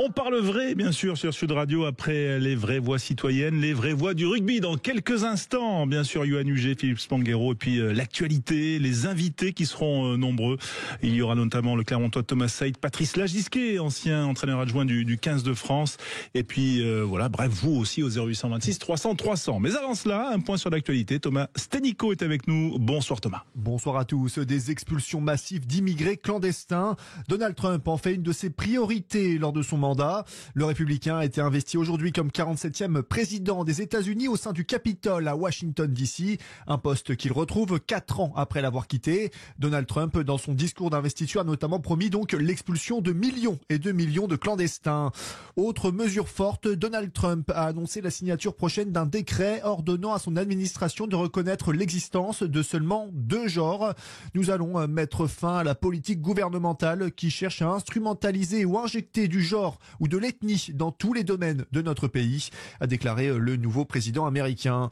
On parle vrai, bien sûr, sur Sud Radio, après les vraies voix citoyennes, les vraies voix du rugby. Dans quelques instants, bien sûr, Yoann Huget, Philippe Spanghero, et puis l'actualité, les invités qui seront nombreux. Il y aura notamment le Clermontois Thomas Saïd, Patrice Lagisquet, ancien entraîneur adjoint du 15 de France. Et puis, voilà, bref, vous aussi au 0826 300 300. Mais avant cela, un point sur l'actualité. Thomas Sténico est avec nous. Bonsoir Thomas. Bonsoir à tous. Des expulsions massives d'immigrés clandestins. Donald Trump en fait une de ses priorités lors de son mandat. Le républicain a été investi aujourd'hui comme 47e président des États-Unis au sein du Capitole à Washington DC, un poste qu'il retrouve 4 ans après l'avoir quitté. Donald Trump, dans son discours d'investiture, a notamment promis donc l'expulsion de millions et de millions de clandestins. Autre mesure forte, Donald Trump a annoncé la signature prochaine d'un décret ordonnant à son administration de reconnaître l'existence de seulement 2 genres. Nous allons mettre fin à la politique gouvernementale qui cherche à instrumentaliser ou injecter du genre ou de l'ethnie dans tous les domaines de notre pays, a déclaré le nouveau président américain.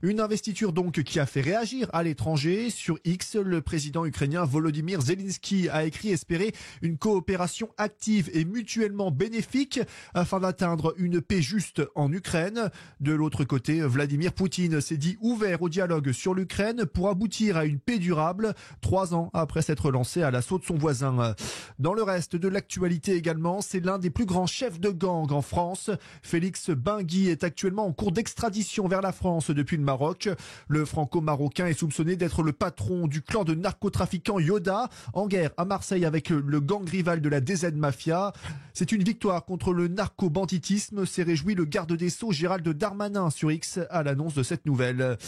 Une investiture donc qui a fait réagir à l'étranger. Sur X, le président ukrainien Volodymyr Zelensky a écrit espérer une coopération active et mutuellement bénéfique afin d'atteindre une paix juste en Ukraine. De l'autre côté, Vladimir Poutine s'est dit ouvert au dialogue sur l'Ukraine pour aboutir à une paix durable 3 ans après s'être lancé à l'assaut de son voisin. Dans le reste de l'actualité également, c'est l'un des plus grands chefs de gang en France. Félix Benguy est actuellement en cours d'extradition vers la France depuis le Maroc. Le franco-marocain est soupçonné d'être le patron du clan de narcotrafiquants Yoda, en guerre à Marseille avec le gang rival de la DZ Mafia. C'est une victoire contre le narco-banditisme, s'est réjoui le garde des Sceaux Gérald Darmanin sur X à l'annonce de cette nouvelle.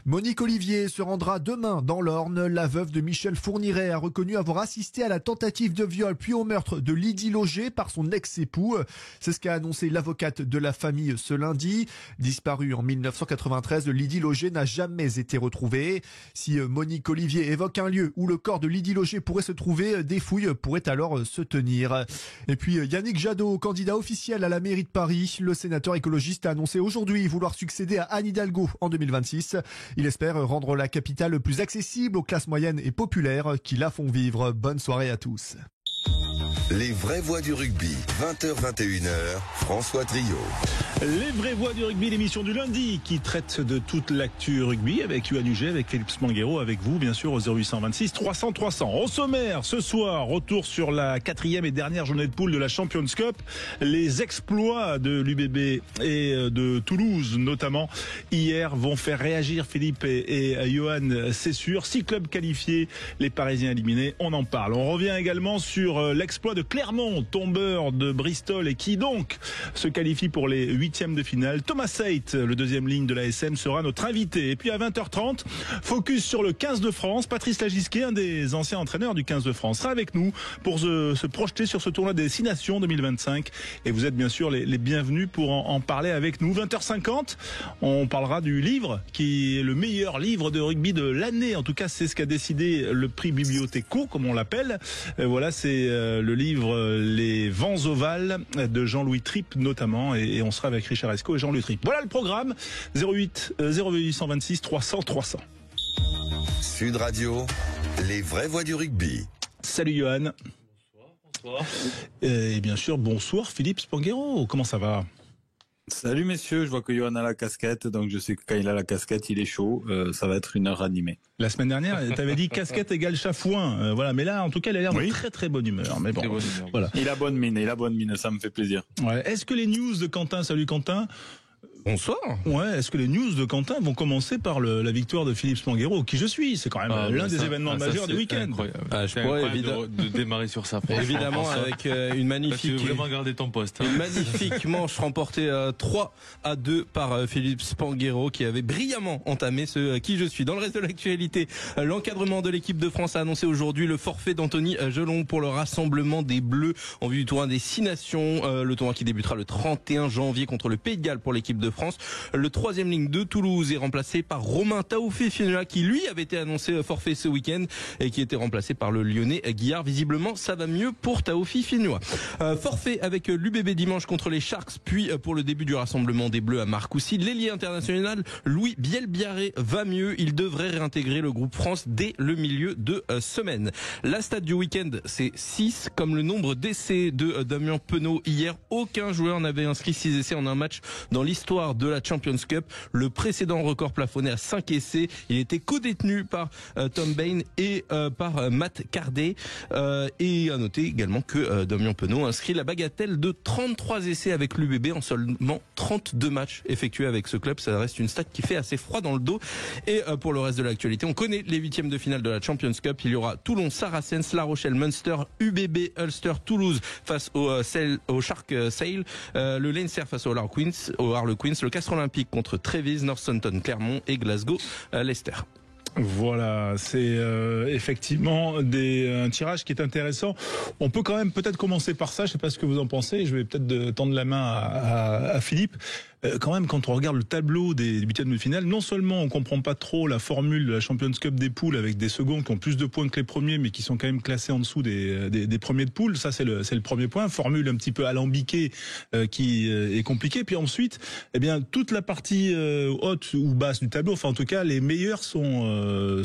Monique Olivier se rendra demain dans l'Orne. La veuve de Michel Fourniret a reconnu avoir assisté à la tentative de viol puis au meurtre de Lydie Loger par son ex-époux. C'est ce qu'a annoncé l'avocate de la famille ce lundi. Disparue en 1993, Lydie Loger n'a jamais été retrouvée. Si Monique Olivier évoque un lieu où le corps de Lydie Loger pourrait se trouver, des fouilles pourraient alors se tenir. Et puis Yannick Jadot, candidat officiel à la mairie de Paris. Le sénateur écologiste a annoncé aujourd'hui vouloir succéder à Anne Hidalgo en 2026. Il espère rendre la capitale plus accessible aux classes moyennes et populaires qui la font vivre. Bonne soirée à tous. Les vraies voix du rugby, 20h-21h, François Trio. Les vraies voix du rugby, l'émission du lundi qui traite de toute l'actu rugby avec Yoann Huget, avec Philippe Spanghero, avec vous bien sûr au 0826 300 300. Au sommaire, ce soir, retour sur la 4e et dernière journée de poule de la Champions Cup. Les exploits de l'UBB et de Toulouse notamment hier vont faire réagir Philippe et Yoann, c'est sûr. 6 clubs qualifiés, les Parisiens éliminés, on en parle. On revient également sur l'exploit de Clermont, tombeur de Bristol et qui donc se qualifie pour les 8e de finale. Thomas Saïd, le deuxième ligne de la SM, sera notre invité. Et puis à 20h30, focus sur le 15 de France. Patrice Lagisquet, un des anciens entraîneurs du 15 de France, sera avec nous pour se projeter sur ce tournoi des 6 Nations 2025. Et vous êtes bien sûr les bienvenus pour en parler avec nous. 20h50, on parlera du livre qui est le meilleur livre de rugby de l'année. En tout cas, c'est ce qu'a décidé le prix Bibliothéco, comme on l'appelle. Voilà, c'est le livre Les Vents Ovales de Jean-Louis Tripp notamment. Et on sera avec Richard Esco et Jean-Louis Tripp. Voilà le programme. 0826 300 300. Sud Radio, les vraies voix du rugby. Salut Yoann. Bonsoir. Et bien sûr, bonsoir Philippe Spanghero. Comment ça va ? Salut messieurs, je vois que Yoann a la casquette, donc je sais que quand il a la casquette, il est chaud. Ça va être une heure animée. La semaine dernière, tu avais dit casquette égale chafouin. Voilà, mais là, en tout cas, il a l'air de très très bonne humeur. Mais bon, voilà. Il a bonne mine, ça me fait plaisir. Ouais. Est-ce que les news de Quentin, salut Quentin. Bonsoir. Ouais, est-ce que les news de Quentin vont commencer par la victoire de Philippe Spanghero, qui je suis, c'est quand même l'un des événements majeurs du week-end. Je pourrais de démarrer sur ça. Évidemment, avec une magnifique. Tu veux vraiment garder ton poste. Hein. Une magnifique manche remportée 3-2 par Philippe Spanghero, qui avait brillamment entamé ce qui je suis. Dans le reste de l'actualité, l'encadrement de l'équipe de France a annoncé aujourd'hui le forfait d'Anthony Gelon pour le rassemblement des Bleus en vue du tournoi des 6 Nations. Le tournoi qui débutera le 31 janvier contre le Pays de Galles pour l'équipe de France. Le 3e ligne de Toulouse est remplacé par Romain Taoufé-Finola qui lui avait été annoncé forfait ce week-end et qui était remplacé par le Lyonnais Guillard. Visiblement, ça va mieux pour Taoufé-Finola. Forfait avec l'UBB dimanche contre les Sharks, puis pour le début du rassemblement des Bleus à Marcoussis, l'ailier international Louis Bielbiarré va mieux. Il devrait réintégrer le groupe France dès le milieu de semaine. La stat du week-end, c'est 6, comme le nombre d'essais de Damien Penaud hier. Aucun joueur n'avait inscrit 6 essais en un match dans l'histoire de la Champions Cup. Le précédent record plafonné à 5 essais. Il était co-détenu par Tom Bain et par Matt Cardet. Et à noter également que Damien Penaud a inscrit la bagatelle de 33 essais avec l'UBB en seulement 32 matchs effectués avec ce club. Ça reste une stat qui fait assez froid dans le dos. Et pour le reste de l'actualité, on connaît les 8e de finale de la Champions Cup. Il y aura Toulon, Saracens, La Rochelle, Munster, UBB, Ulster, Toulouse face au Shark Sale, le Leinster face au Harlequins, le Castres Olympique contre Trévise, Northampton, Clermont et Glasgow, Leicester. Voilà, c'est effectivement un tirage qui est intéressant. On peut quand même peut-être commencer par ça, je ne sais pas ce que vous en pensez, je vais peut-être tendre la main à Philippe. Quand même, quand on regarde le tableau des 8e de finale, non seulement on comprend pas trop la formule de la Champions Cup des poules avec des seconds qui ont plus de points que les premiers, mais qui sont quand même classés en dessous des premiers de poule. Ça, c'est le premier point. Formule un petit peu alambiquée qui est compliquée. Puis ensuite, eh bien, toute la partie haute ou basse du tableau, enfin en tout cas, les meilleurs sont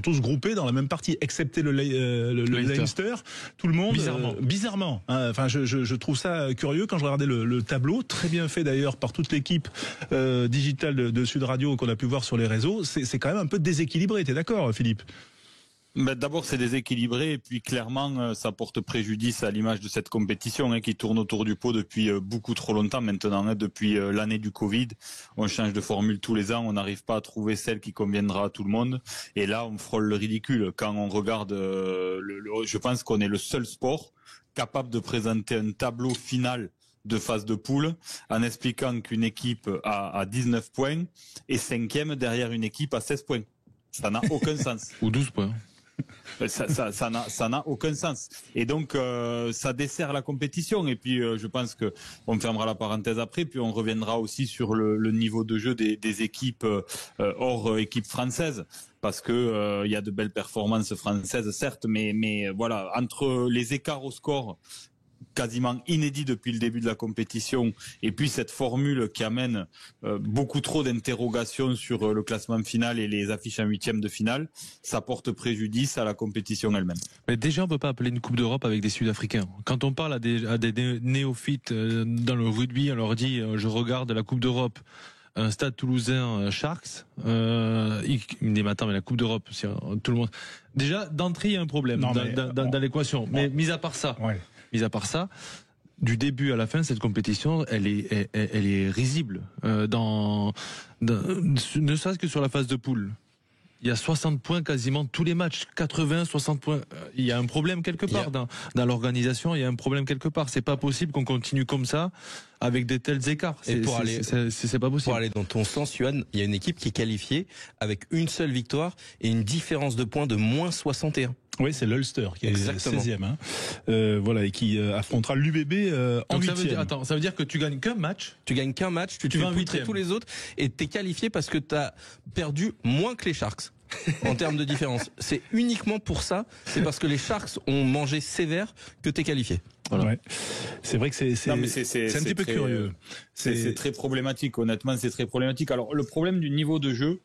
tous groupés dans la même partie, excepté le Leinster. Tout le monde bizarrement. Hein, enfin, je trouve ça curieux quand je regardais le tableau, très bien fait d'ailleurs par toute l'équipe digitale de Sud Radio qu'on a pu voir sur les réseaux. C'est quand même un peu déséquilibré. T'es d'accord, Philippe? D'abord, c'est déséquilibré et puis clairement, ça porte préjudice à l'image de cette compétition qui tourne autour du pot depuis beaucoup trop longtemps maintenant. Depuis l'année du Covid, on change de formule tous les ans, on n'arrive pas à trouver celle qui conviendra à tout le monde. Et là, on frôle le ridicule. Quand on regarde, je pense qu'on est le seul sport capable de présenter un tableau final de phase de poule en expliquant qu'une équipe a 19 points et 5e derrière une équipe à 16 points. Ça n'a aucun sens. Ou 12 points. Ça n'a aucun sens. Et donc, ça dessert la compétition. Et puis, je pense que on fermera la parenthèse après. Puis, on reviendra aussi sur le niveau de jeu des équipes hors équipe française. Parce que il y a de belles performances françaises, certes. Mais voilà, entre les écarts au score quasiment inédit depuis le début de la compétition et puis cette formule qui amène beaucoup trop d'interrogations sur le classement final et les affiches en 8e de finale, ça porte préjudice à la compétition elle-même. Mais déjà, on peut pas appeler une Coupe d'Europe avec des Sud-Africains. Quand on parle à des néophytes dans le rugby, on leur dit je regarde la Coupe d'Europe, un Stade Toulousain Sharks, il me dit mais attends, mais la Coupe d'Europe, c'est tout le monde. Déjà d'entrée il y a un problème dans l'équation. Mais mis à part ça. Ouais. Mis à part ça, du début à la fin, cette compétition, elle est risible. Ne serait-ce que sur la phase de poule. Il y a 60 points quasiment tous les matchs, 80, 60 points. Il y a un problème quelque part dans l'organisation. Il y a un problème quelque part. C'est pas possible qu'on continue comme ça avec des tels écarts. C'est pas possible. Pour aller dans ton sens, Yohan, il y a une équipe qui est qualifiée avec une seule victoire et une différence de points de moins 61. Oui, c'est l'Ulster qui est 16e. Voilà, et qui affrontera l'UBB en 8e. Ça veut dire que tu gagnes qu'un match. Tu gagnes qu'un match, tu vas poutrer tous les autres et t'es qualifié parce que t'as perdu moins que les Sharks. En termes de différence. C'est uniquement pour ça, c'est parce que les Sharks ont mangé sévère que t'es qualifié. Voilà. Ouais. C'est vrai que c'est un petit peu curieux. C'est très problématique, honnêtement, c'est très problématique. Alors, le problème du niveau de jeu,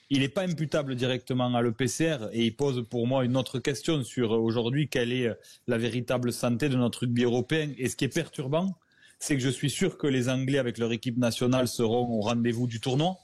il n'est pas imputable directement à l'EPCR et il pose pour moi une autre question sur aujourd'hui quelle est la véritable santé de notre rugby européen. Et ce qui est perturbant, c'est que je suis sûr que les Anglais avec leur équipe nationale seront au rendez-vous du tournoi.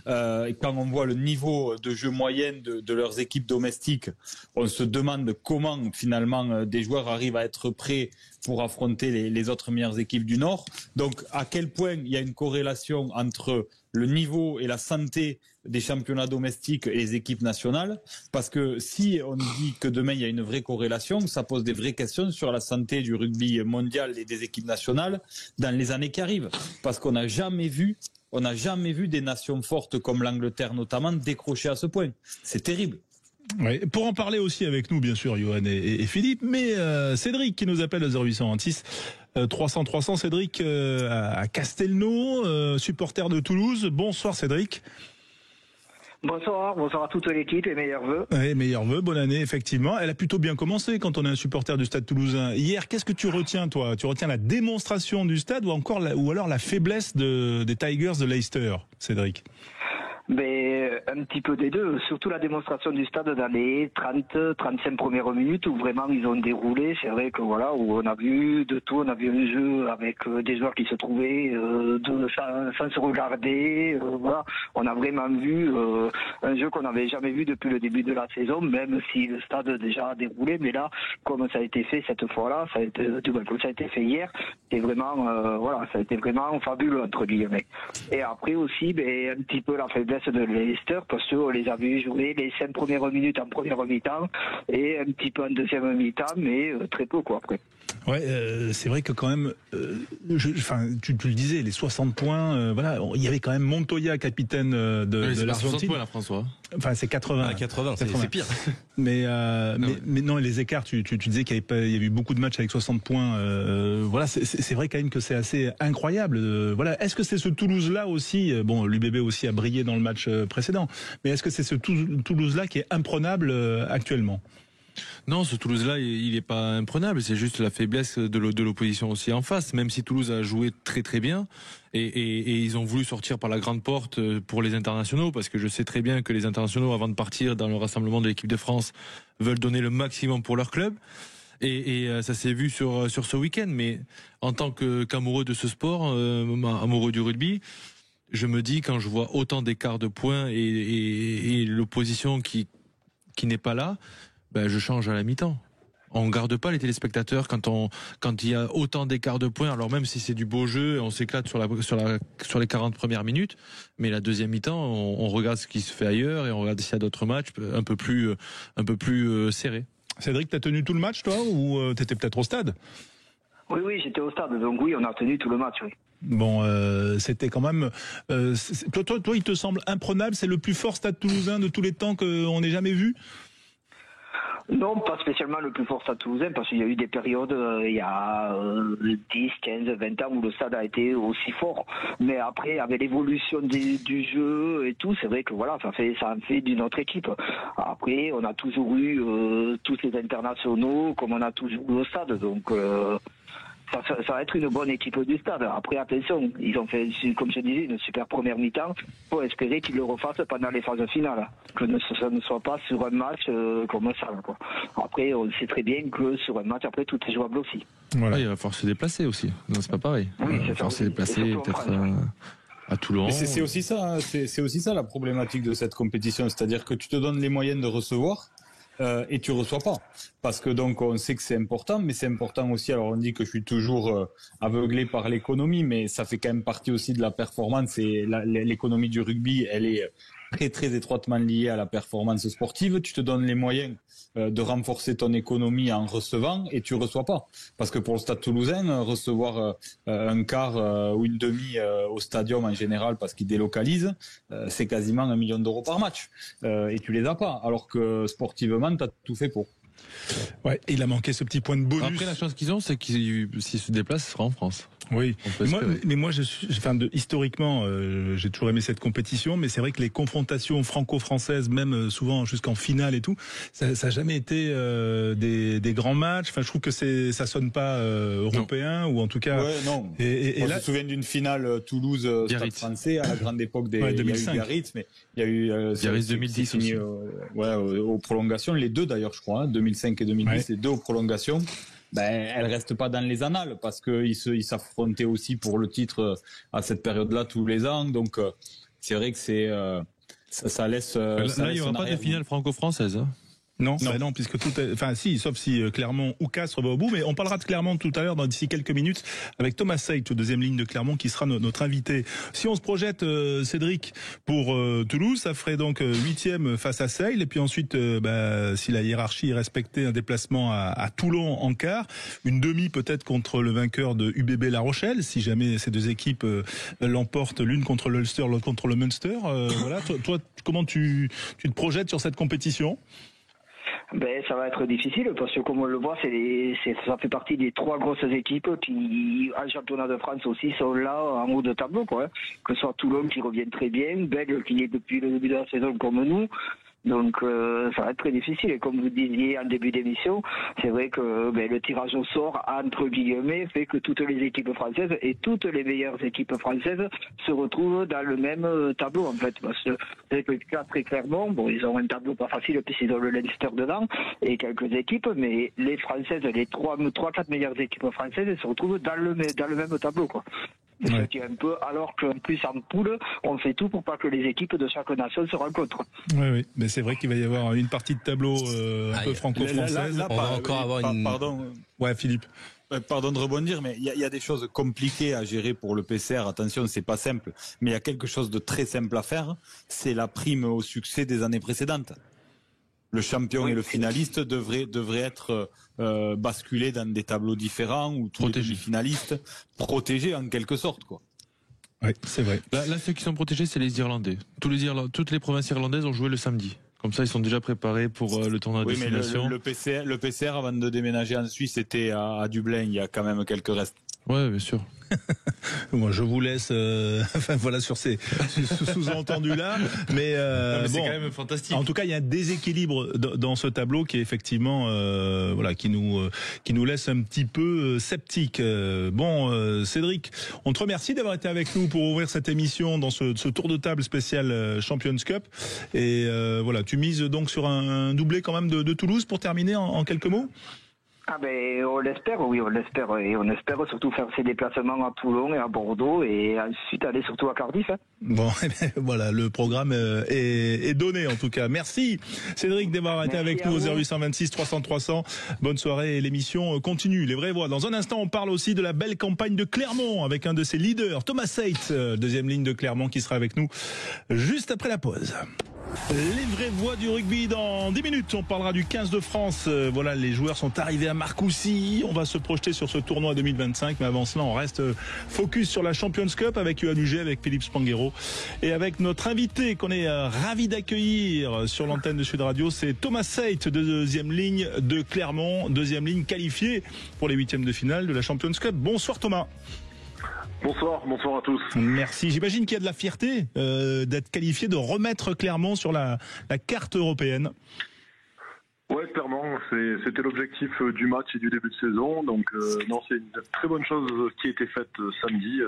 Quand on voit le niveau de jeu moyen de leurs équipes domestiques, on se demande comment finalement des joueurs arrivent à être prêts pour affronter les autres meilleures équipes du Nord. Donc à quel point il y a une corrélation entre le niveau et la santé des championnats domestiques et les équipes nationales, parce que si on dit que demain il y a une vraie corrélation, ça pose des vraies questions sur la santé du rugby mondial et des équipes nationales dans les années qui arrivent, parce qu'on n'a jamais vu des nations fortes comme l'Angleterre notamment décrocher à ce point. C'est terrible. Ouais, pour en parler aussi avec nous, bien sûr, Yohan et Philippe, mais Cédric qui nous appelle au 0826 300, Cédric à Castelnau, supporter de Toulouse. Bonsoir Cédric. Bonsoir à toute l'équipe et meilleurs vœux. Oui, meilleurs vœux, bonne année, effectivement. Elle a plutôt bien commencé quand on est un supporter du Stade Toulousain. Hier, qu'est-ce que tu retiens, toi? Tu retiens la démonstration du stade ou alors la faiblesse des Tigers de Leicester, Cédric? Mais un petit peu des deux, surtout la démonstration du stade dans les 30-35 premières minutes où vraiment ils ont déroulé. C'est vrai que voilà, où on a vu de tout, on a vu un jeu avec des joueurs qui se trouvaient sans se regarder. Voilà, on a vraiment vu un jeu qu'on n'avait jamais vu depuis le début de la saison, même si le stade déjà a déroulé. Mais là, comme ça a été fait cette fois-là, comme ça a été fait hier, c'est vraiment ça a été vraiment fabuleux entre guillemets. Et après aussi, un petit peu la faiblesse de Leicester parce qu'on les a vus jouer les 5 premières minutes en première mi-temps et un petit peu en deuxième mi-temps, mais très peu quoi après. Ouais, c'est vrai que quand même, tu le disais, les 60 points, voilà, il y avait quand même Montoya, capitaine de l'Argentine. 60 points là, François. Enfin, c'est 80. 80, c'est pire. Mais non, les écarts, tu disais qu'il y avait eu beaucoup de matchs avec 60 points. Voilà, c'est vrai quand même que c'est assez incroyable. Voilà, est-ce que c'est ce Toulouse-là aussi, bon, l'UBB aussi a brillé dans le match précédent, mais est-ce que c'est ce Toulouse-là qui est imprenable actuellement? Non, ce Toulouse-là, il n'est pas imprenable. C'est juste la faiblesse de l'opposition aussi en face. Même si Toulouse a joué très très bien et ils ont voulu sortir par la grande porte pour les internationaux, parce que je sais très bien que les internationaux, avant de partir dans le rassemblement de l'équipe de France, veulent donner le maximum pour leur club. Et ça s'est vu sur ce week-end. Mais en tant qu'amoureux de ce sport, amoureux du rugby, je me dis, quand je vois autant d'écart de points et l'opposition qui n'est pas là, je change à la mi-temps. On garde pas les téléspectateurs quand il y a autant d'écart de points. Alors même si c'est du beau jeu, on s'éclate sur les 40 premières minutes, mais la deuxième mi-temps, on regarde ce qui se fait ailleurs et on regarde s'il y a d'autres matchs un peu plus serrés. Cédric, t'as tenu tout le match toi ou t'étais peut-être au stade? Oui, j'étais au stade, donc oui, on a tenu tout le match, oui. Bon, c'était quand même. Toi, il te semble imprenable? C'est le plus fort stade toulousain de tous les temps qu'on ait jamais vu? Non, pas spécialement le plus fort stade toulousain, parce qu'il y a eu des périodes, il y a 10, 15, 20 ans où le stade a été aussi fort. Mais après, avec l'évolution du jeu et tout, c'est vrai que voilà, ça en fait d'une autre équipe. Après, on a toujours eu tous les internationaux, comme on a toujours eu au stade, donc ça va être une bonne équipe du stade. Après, attention, ils ont fait, comme je disais, une super première mi-temps. Il faut espérer qu'ils le refassent pendant les phases finales. Que ça ne soit pas sur un match comme ça, quoi. Après, on sait très bien que sur un match, après, tout est jouable aussi. Voilà. Il va falloir se déplacer aussi. Non, c'est pas pareil. Oui, il va falloir se déplacer, peut-être à Toulon. C'est aussi ça, hein. C'est aussi ça la problématique de cette compétition. C'est-à-dire que tu te donnes les moyens de recevoir. Et tu reçois pas, parce que donc on sait que c'est important, mais c'est important aussi. Alors on dit que je suis toujours aveuglé par l'économie, mais ça fait quand même partie aussi de la performance. Et l'économie du rugby, elle est très très étroitement liée à la performance sportive. Tu te donnes les moyens de renforcer ton économie en recevant, et tu reçois pas, parce que pour le Stade Toulousain, recevoir un quart ou une demi au stadium en général, parce qu'ils délocalisent, c'est quasiment 1 million d'euros par match, et tu les as pas, alors que sportivement t'as tout fait pour. Ouais, il a manqué ce petit point de bonus. Après, la chance qu'ils ont, c'est qu'ils s'ils se déplacent, ce sera en France. Oui, mais moi, historiquement, j'ai toujours aimé cette compétition, mais c'est vrai que les confrontations franco-françaises, même souvent jusqu'en finale et tout, ça n'a jamais été des grands matchs. Enfin, je trouve que ça sonne pas européen, ou en tout cas. Ouais, non. Et on là, se souvient d'une finale Toulouse Stade Français à la grande époque des 2005. Biarritz, mais il y a eu Biarritz 2010 aussi. Aux prolongations, les deux d'ailleurs, je crois, 2005 et 2010, les deux aux prolongations. Elle reste pas dans les annales, parce qu'ils s'affrontaient aussi pour le titre à cette période-là tous les ans. Donc c'est vrai que ça laisse. Là, il n'y aura pas de finale franco-française. Hein. Non, puisque tout est, sauf si Clermont ou Castres va au bout, mais on parlera de Clermont tout à l'heure, d'ici quelques minutes, avec Thomas Seyt, deuxième ligne de Clermont, qui sera notre invité. Si on se projette, Cédric, pour Toulouse, ça ferait donc 8e face à Seyl, et puis ensuite, si la hiérarchie est respectée, un déplacement à Toulon en quart, une demi peut-être contre le vainqueur de UBB La Rochelle, si jamais ces deux équipes l'emportent, l'une contre l'Ulster, l'autre contre le Munster. Voilà, toi, comment tu te projettes sur cette compétition? Ça va être difficile parce que comme on le voit, ça fait partie des 3 grosses équipes qui, en championnat de France aussi, sont là en haut de tableau, quoi. Hein. Que ce soit Toulon qui revient très bien, Bègles qui est depuis le début de la saison comme nous. Donc ça va être très difficile. Et comme vous disiez en début d'émission, c'est vrai que le tirage au sort, entre guillemets, fait que toutes les équipes françaises et toutes les meilleures équipes françaises se retrouvent dans le même tableau, en fait. Parce que c'est le cas très clairement. Bon, ils ont un tableau pas facile puisqu'ils ont le Leinster dedans et quelques équipes, mais les françaises, les 3-4 meilleures équipes françaises se retrouvent dans le même tableau, quoi. Ouais. Un peu, alors qu'en plus en poule, on fait tout pour pas que les équipes de chaque nation se rencontrent. Oui, mais c'est vrai qu'il va y avoir une partie de tableau un peu franco-française. On va encore avoir une... Pardon. Ouais, Philippe. Pardon de rebondir, mais il y a des choses compliquées à gérer pour le PCR. Attention, c'est pas simple. Mais il y a quelque chose de très simple à faire. C'est la prime au succès des années précédentes. Le champion et le finaliste devraient être basculés dans des tableaux différents ou tous les finalistes protégés en quelque sorte, quoi. Oui, c'est vrai. Là, ceux qui sont protégés, c'est les Irlandais. Toutes les provinces irlandaises ont joué le samedi. Comme ça, ils sont déjà préparés pour le tournoi de destination. Le PCR, avant de déménager en Suisse, était à Dublin. Il y a quand même quelques restes. Ouais, bien sûr. Moi, je vous laisse, voilà, sur ces sous-entendus là, mais c'est quand même fantastique. En tout cas, il y a un déséquilibre dans ce tableau qui est effectivement, qui nous laisse un petit peu sceptiques. Cédric, on te remercie d'avoir été avec nous pour ouvrir cette émission dans ce tour de table spécial Champions Cup. Et tu mises donc sur un doublé quand même de Toulouse pour terminer en quelques mots. On l'espère, oui, on l'espère. Et on espère surtout faire ses déplacements à Toulon et à Bordeaux et ensuite aller surtout à Cardiff. Hein. Bon, voilà, le programme est donné en tout cas. Merci Cédric d'avoir été avec nous au 0826 300 300. Bonne soirée et l'émission continue. Les vraies voix. Dans un instant, on parle aussi de la belle campagne de Clermont avec un de ses leaders, Thomas Seyt, deuxième ligne de Clermont qui sera avec nous juste après la pause. Les vraies voix du rugby dans 10 minutes. On parlera du 15 de France. Voilà, les joueurs sont arrivés à Marcoussis. On va se projeter sur ce tournoi 2025. Mais avant cela, on reste focus sur la Champions Cup avec Yohann Huget, avec Philippe Spanghero et avec notre invité qu'on est ravi d'accueillir sur l'antenne de Sud Radio. C'est Thomas Seyt, de deuxième ligne de Clermont. Deuxième ligne qualifiée pour les huitièmes de finale de la Champions Cup. Bonsoir Thomas. Bonsoir à tous. Merci. J'imagine qu'il y a de la fierté d'être qualifié, de remettre Clermont sur la carte européenne. Ouais, clairement, c'était l'objectif du match et du début de saison. Donc non, c'est une très bonne chose qui a été faite samedi.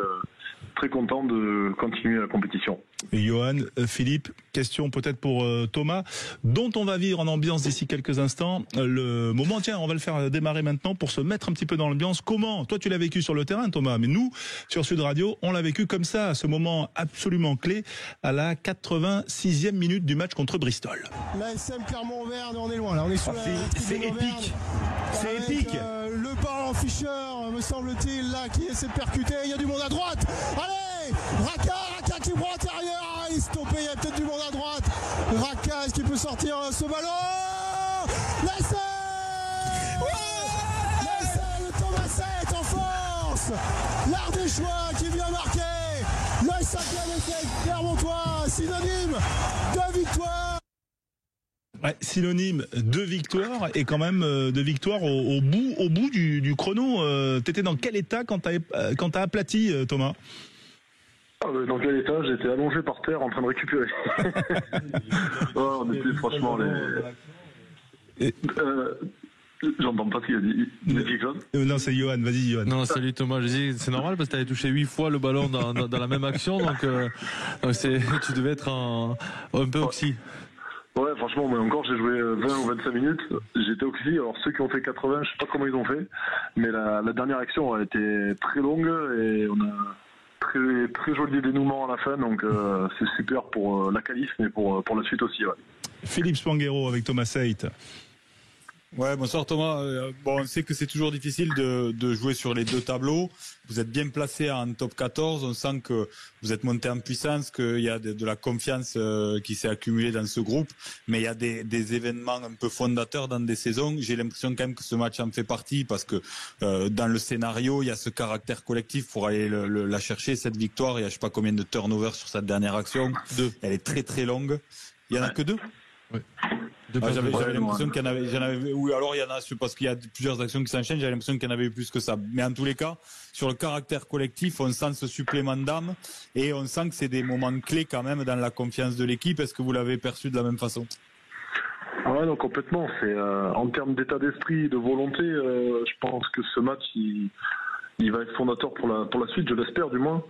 Très content de continuer la compétition. Yohann, Philippe, question peut-être pour Thomas, dont on va vivre en ambiance d'ici quelques instants. Le moment, tiens, on va le faire démarrer maintenant pour se mettre un petit peu dans l'ambiance. Comment ? Toi, tu l'as vécu sur le terrain, Thomas, mais nous, sur Sud Radio, on l'a vécu comme ça, à ce moment absolument clé, à la 86e minute du match contre Bristol. L'ASM Clermont-Auvergne, on est loin là, on est sur c'est épique. C'est épique. Le parlant Fischer, me semble-t-il, là, qui essaie de percuter. Il y a du monde à droite. Allez, Raka qui prend intérieur. Il est stoppé, il y a peut-être du monde à droite. Raka, est-ce qu'il peut sortir ce ballon? L'ASM, le Thomas Seyt en force. L'art des choix qui vient marquer. Le 5e essai clermontois, synonyme de victoire. Ouais, synonyme de victoire et quand même de victoire au bout du chrono. T'étais dans quel état quand t'as aplati, Thomas? Dans quel état? J'étais allongé par terre en train de récupérer. On était franchement j'entends pas ce qu'il a dit. Il a dit quelque chose? Non, c'est Yohann. Vas-y, Yohann. Non, salut Thomas. Je dis, c'est normal parce que t'avais touché 8 fois le ballon dans la même action, donc tu devais être un peu oxy. Ouais, franchement, mais encore, j'ai joué 20 ou 25 minutes. J'étais oxy. Alors, ceux qui ont fait 80, je sais pas comment ils ont fait. Mais la dernière action a été très longue et on a très, très joli dénouement à la fin. Donc, c'est super pour la qualif, mais pour la suite aussi, ouais. Philippe Spanghero avec Thomas Seyt. Ouais, bonsoir Thomas. On sait que c'est toujours difficile de jouer sur les deux tableaux. Vous êtes bien placé en top 14. On sent que vous êtes monté en puissance, qu'il y a de la confiance qui s'est accumulée dans ce groupe. Mais il y a des événements un peu fondateurs dans des saisons. J'ai l'impression quand même que ce match en fait partie parce que dans le scénario, il y a ce caractère collectif pour aller la chercher, cette victoire. Il y a je sais pas combien de turnovers sur cette dernière action. 2. Elle est très très longue. Il y en a que 2. Oui. J'avais l'impression qu'il y en avait, oui, alors il y en a, parce qu'il y a plusieurs actions qui s'enchaînent, j'avais l'impression qu'il y en avait eu plus que ça. Mais en tous les cas, sur le caractère collectif, on sent ce supplément d'âme et on sent que c'est des moments clés quand même dans la confiance de l'équipe. Est-ce que vous l'avez perçu de la même façon? Ouais, non, complètement. C'est en termes d'état d'esprit, de volonté, je pense que ce match, il va être fondateur pour la suite, je l'espère du moins.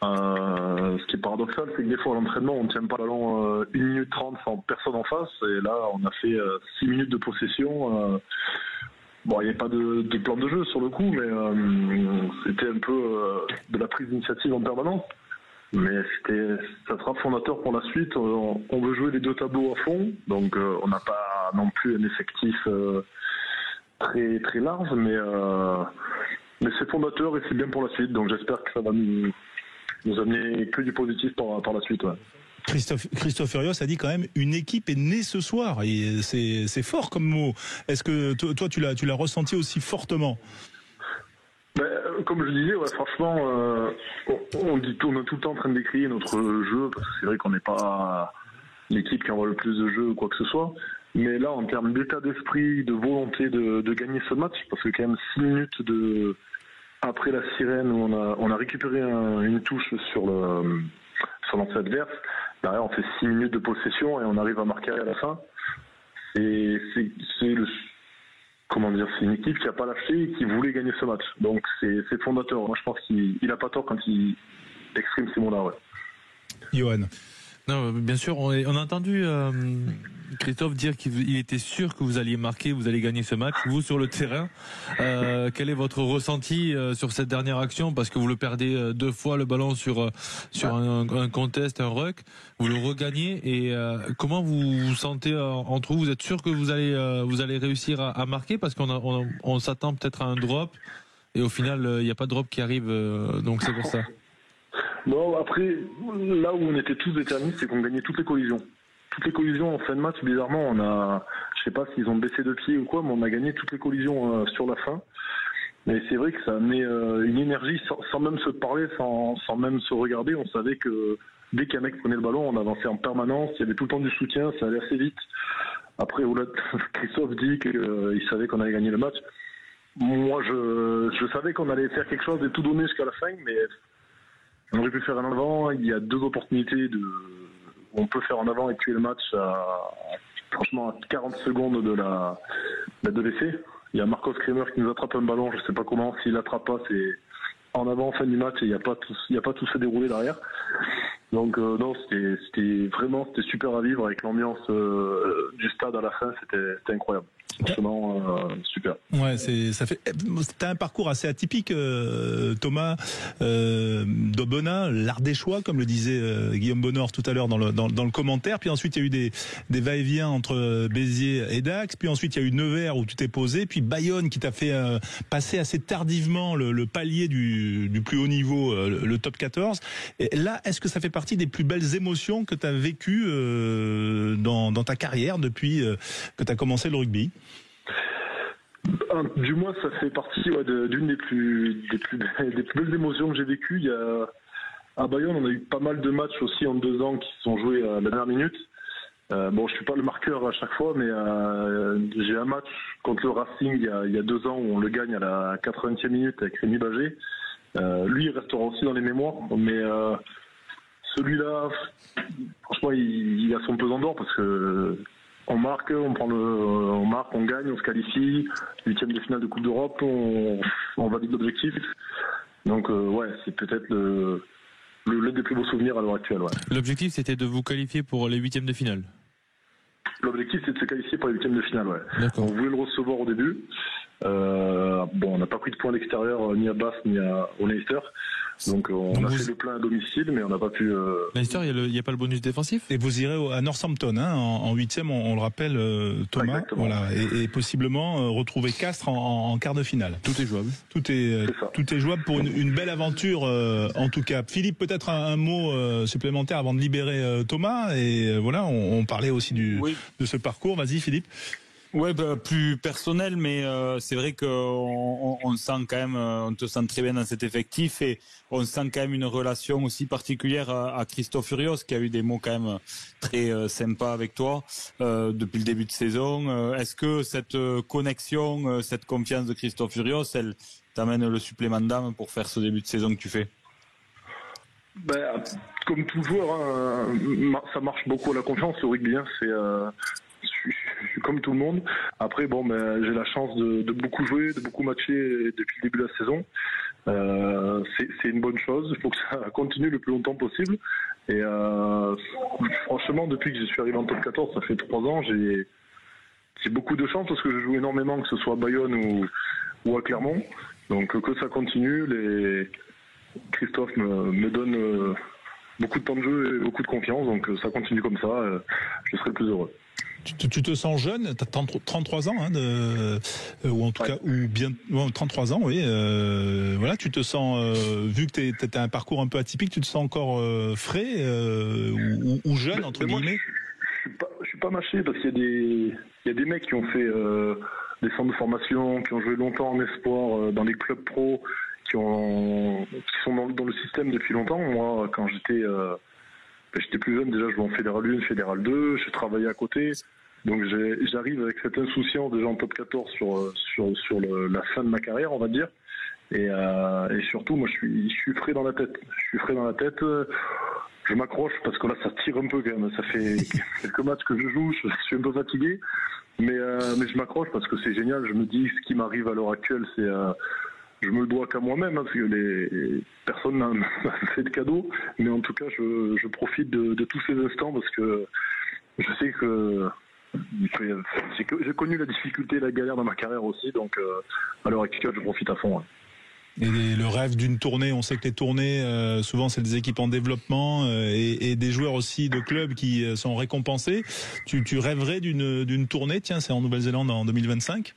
Ce qui est paradoxal, c'est que des fois à l'entraînement, on ne tient pas le ballon 1 minute 30 sans personne en face. Et là, on a fait 6 minutes de possession. Bon, il n'y a pas de plan de jeu sur le coup, mais c'était un peu de la prise d'initiative en permanence. Mais ça sera fondateur pour la suite. On veut jouer les deux tableaux à fond, donc on n'a pas non plus un effectif très très large, mais c'est fondateur et c'est bien pour la suite. Donc j'espère que ça va nous amener que du positif par la suite. Ouais. Christophe Furios a dit quand même une équipe est née ce soir et c'est fort comme mot. Est-ce que toi tu l'as ressenti aussi fortement? Comme je disais, ouais, franchement, on est tout le temps en train de décrire notre jeu, parce que c'est vrai qu'on n'est pas l'équipe qui envoie le plus de jeux ou quoi que ce soit. Mais là, en termes d'état d'esprit, de volonté de gagner ce match, parce que quand même 6 minutes après la sirène où on a récupéré une touche sur l'ancien adverse, derrière on fait 6 minutes de possession et on arrive à marquer à la fin. Et c'est une équipe qui n'a pas lâché et qui voulait gagner ce match. Donc c'est fondateur. Moi je pense qu'il n'a pas tort quand il exprime ces mots-là. Ouais. Johan. Non, bien sûr, on a entendu Christophe dire qu'il était sûr que vous alliez marquer, vous allez gagner ce match. Vous, sur le terrain, quel est votre ressenti sur cette dernière action? Parce que vous le perdez 2 fois le ballon sur un contest, un ruck. Vous le regagnez et comment vous vous sentez entre vous? Vous êtes sûr que vous allez réussir à marquer? Parce qu'on s'attend peut-être à un drop et au final, il n'y a pas de drop qui arrive, donc c'est pour ça. Non, après, là où on était tous déterminés, c'est qu'on gagnait toutes les collisions. Toutes les collisions en fin de match, bizarrement, je sais pas s'ils ont baissé de pied ou quoi, mais on a gagné toutes les collisions sur la fin. Mais c'est vrai que ça a amené une énergie sans même se parler, sans même se regarder. On savait que dès qu'un mec prenait le ballon, on avançait en permanence, il y avait tout le temps du soutien, ça allait assez vite. Après, Christophe dit qu'il savait qu'on allait gagner le match. Moi, je savais qu'on allait faire quelque chose et tout donner jusqu'à la fin, mais on aurait pu faire un avant. Il y a 2 opportunités où on peut faire en avant et tuer le match franchement à 40 secondes de l'essai. Il y a Marcos Kremer qui nous attrape un ballon, je sais pas comment. S'il l'attrape pas, c'est en avant, fin du match, et il n'y a pas tout se dérouler derrière. Donc non, c'était super à vivre avec l'ambiance du stade à la fin, c'était incroyable. Franchement, super. Ouais, t'as un parcours assez atypique, Thomas d'Aubenas, l'Ardéchois, comme le disait Guillaume Bonnor tout à l'heure dans le commentaire. Puis ensuite, il y a eu des va-et-vient entre Béziers et Dax. Puis ensuite, il y a eu Nevers où tu t'es posé. Puis Bayonne qui t'a fait passer assez tardivement le palier du plus haut niveau, le top 14. Et là, est-ce que ça fait partie des plus belles émotions que tu as vécues dans ta carrière depuis que tu as commencé le rugby? Du moins, ça fait partie d'une des plus belles émotions que j'ai vécues. À Bayonne, on a eu pas mal de matchs aussi en 2 ans qui se sont joués à la dernière minute. Bon, je suis pas le marqueur à chaque fois, mais j'ai un match contre le Racing il y a 2 ans où on le gagne à la 80e minute avec Rémi Bagé. Lui, il restera aussi dans les mémoires, mais celui-là, franchement, il a son pesant d'or parce que on marque, on gagne, on se qualifie, 8e de finale de Coupe d'Europe, on valide l'objectif. Donc ouais, c'est peut-être l'un des plus beaux souvenirs à l'heure actuelle. Ouais. L'objectif, c'était de vous qualifier pour les 8e de finale. L'objectif, c'est de se qualifier pour les 8e de finale. Ouais. On voulait le recevoir au début. On n'a pas pris de points à l'extérieur, ni à Bath, ni au Leicester. Donc on a fait le plein à domicile, mais on n'a pas pu... Leicester, il n'y a pas le bonus défensif? Et vous irez à Northampton, hein, en 8e, on le rappelle, Thomas. Exactement. Voilà, et possiblement retrouver Castres en quart de finale. Tout est jouable. Tout est jouable pour une belle aventure, en tout cas. Philippe, peut-être un mot supplémentaire avant de libérer Thomas. Et voilà, on parlait aussi de ce parcours. Vas-y, Philippe. Ouais, plus personnel, mais c'est vrai qu'on sent quand même, on te sent très bien dans cet effectif et on sent quand même une relation aussi particulière à Christophe Furios, qui a eu des mots quand même très sympas avec toi depuis le début de saison. Est-ce que cette connexion, cette confiance de Christophe Furios, elle t'amène le supplément d'âme pour faire ce début de saison que tu fais? Comme tout joueur, hein, ça marche beaucoup à la confiance au rugby. Hein, je suis comme tout le monde. Après, j'ai la chance de beaucoup jouer, de beaucoup matcher depuis le début de la saison. C'est une bonne chose. Il faut que ça continue le plus longtemps possible. Et franchement, depuis que je suis arrivé en top 14, ça fait 3 ans, j'ai beaucoup de chance parce que je joue énormément, que ce soit à Bayonne ou à Clermont. Donc que ça continue. Christophe me donne beaucoup de temps de jeu et beaucoup de confiance. Donc ça continue comme ça. Je serai le plus heureux. Tu te sens jeune, tu as 33 ans, hein, ou en tout cas, 33 ans, oui. Voilà, tu te sens, vu que tu as un parcours un peu atypique, tu te sens encore frais ou jeune, entre guillemets? Je suis pas mâché parce qu'il y a des mecs qui ont fait des centres de formation, qui ont joué longtemps en espoir dans les clubs pro, qui sont dans le système depuis longtemps. Moi, quand j'étais plus jeune, déjà je jouais en Fédéral 1, Fédéral 2, j'ai travaillé à côté. Donc j'arrive avec cette insouciance déjà en top 14 sur la fin de ma carrière, on va dire. Et surtout, moi je suis frais dans la tête. Je m'accroche parce que là ça tire un peu quand même. Ça fait quelques matchs que je joue, je suis un peu fatigué. Mais je m'accroche parce que c'est génial. Je me dis ce qui m'arrive à l'heure actuelle, c'est... je me le dois qu'à moi-même, hein, parce que personne n'a fait de cadeau. Mais en tout cas, je profite de tous ces instants parce que je sais que j'ai connu la difficulté et la galère dans ma carrière aussi. Donc, à l'heure actuelle, je profite à fond. Ouais. Et le rêve d'une tournée, on sait que les tournées, souvent, c'est des équipes en développement et des joueurs aussi de clubs qui sont récompensés. Tu rêverais d'une tournée, tiens, c'est en Nouvelle-Zélande en 2025 ?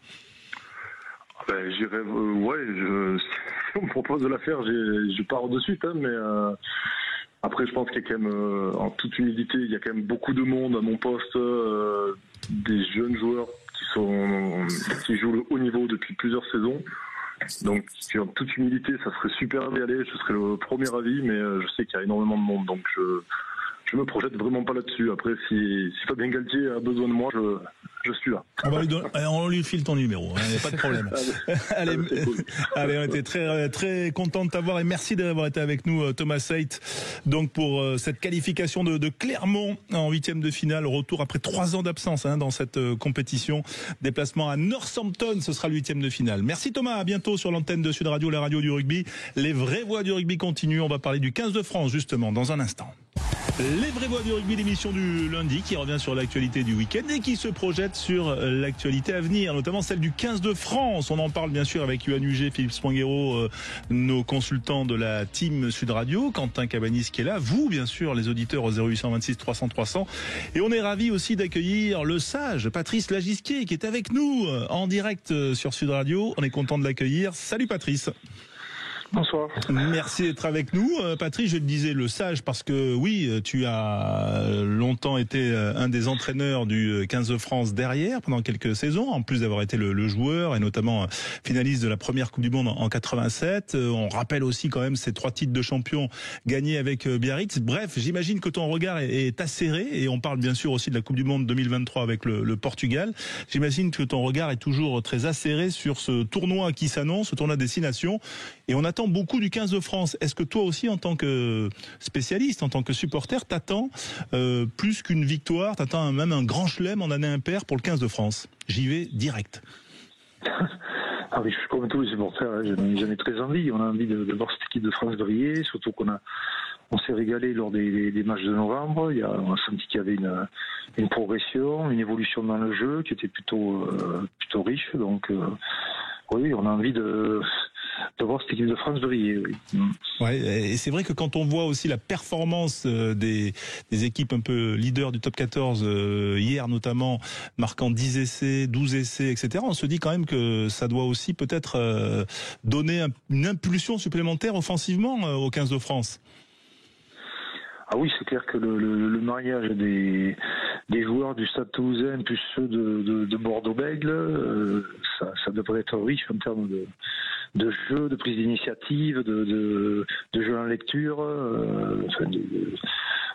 J'y rêve, si on me propose de la faire, je pars de suite, hein, mais après je pense qu'il y a quand même, en toute humilité, il y a quand même beaucoup de monde à mon poste, des jeunes joueurs qui jouent le haut niveau depuis plusieurs saisons. Donc en toute humilité, ça serait super d'y aller, je serais le premier avis, mais je sais qu'il y a énormément de monde, donc je me projette vraiment pas là-dessus. Après, si Fabien Galtier a besoin de moi, je suis là. On lui file ton numéro, il n'y a pas de problème. Allez, cool. Allez, on était très, très contents de t'avoir et merci d'avoir été avec nous, Thomas Seit. Donc, pour cette qualification de Clermont en 8e de finale, retour après 3 ans d'absence dans cette compétition. Déplacement à Northampton, ce sera le 8e de finale. Merci Thomas, à bientôt sur l'antenne de Sud Radio, la radio du rugby. Les vraies voix du rugby continuent. On va parler du 15 de France, justement, dans un instant. Les vraies voix du rugby, l'émission du lundi qui revient sur l'actualité du week-end et qui se projette sur l'actualité à venir, notamment celle du 15 de France. On en parle bien sûr avec Yoann Huget, Philippe Spanghero, nos consultants de la team Sud Radio, Quentin Cabanis qui est là, vous bien sûr les auditeurs au 0826 300 300. Et on est ravis aussi d'accueillir le sage Patrice Lagisquier qui est avec nous en direct sur Sud Radio. On est content de l'accueillir. Salut Patrice. Bonsoir. Merci d'être avec nous. Patrice, je te disais le sage parce que oui, tu as longtemps été un des entraîneurs du 15 de France derrière pendant quelques saisons, en plus d'avoir été le joueur et notamment finaliste de la première Coupe du Monde en 87. On rappelle aussi quand même ces 3 titres de champion gagnés avec Biarritz. Bref, j'imagine que ton regard est acéré et on parle bien sûr aussi de la Coupe du Monde 2023 avec le Portugal. J'imagine que ton regard est toujours très acéré sur ce tournoi qui s'annonce, ce tournoi Destination, et on attend beaucoup du 15 de France. Est-ce que toi aussi, en tant que spécialiste, en tant que supporter, t'attends plus qu'une victoire, t'attends même un grand chelem en année impaire pour le 15 de France? J'y vais direct. Ah oui, je suis comme tous les supporters, j'en ai très envie. On a envie de voir cette équipe de France briller, surtout on s'est régalé lors des matchs de novembre. On a senti qu'il y avait une progression, une évolution dans le jeu qui était plutôt riche. Donc oui, on a envie de voir cette équipe de France briller. Oui. Ouais, et c'est vrai que quand on voit aussi la performance des équipes un peu leaders du top 14 hier notamment, marquant 10 essais, 12 essais, etc., on se dit quand même que ça doit aussi peut-être donner une impulsion supplémentaire offensivement au 15 de France. Ah oui, c'est clair que le mariage des des joueurs du Stade Toulousain plus ceux de Bordeaux-Bègles, ça devrait être riche en termes de jeu, de prise d'initiative, de jeu en lecture,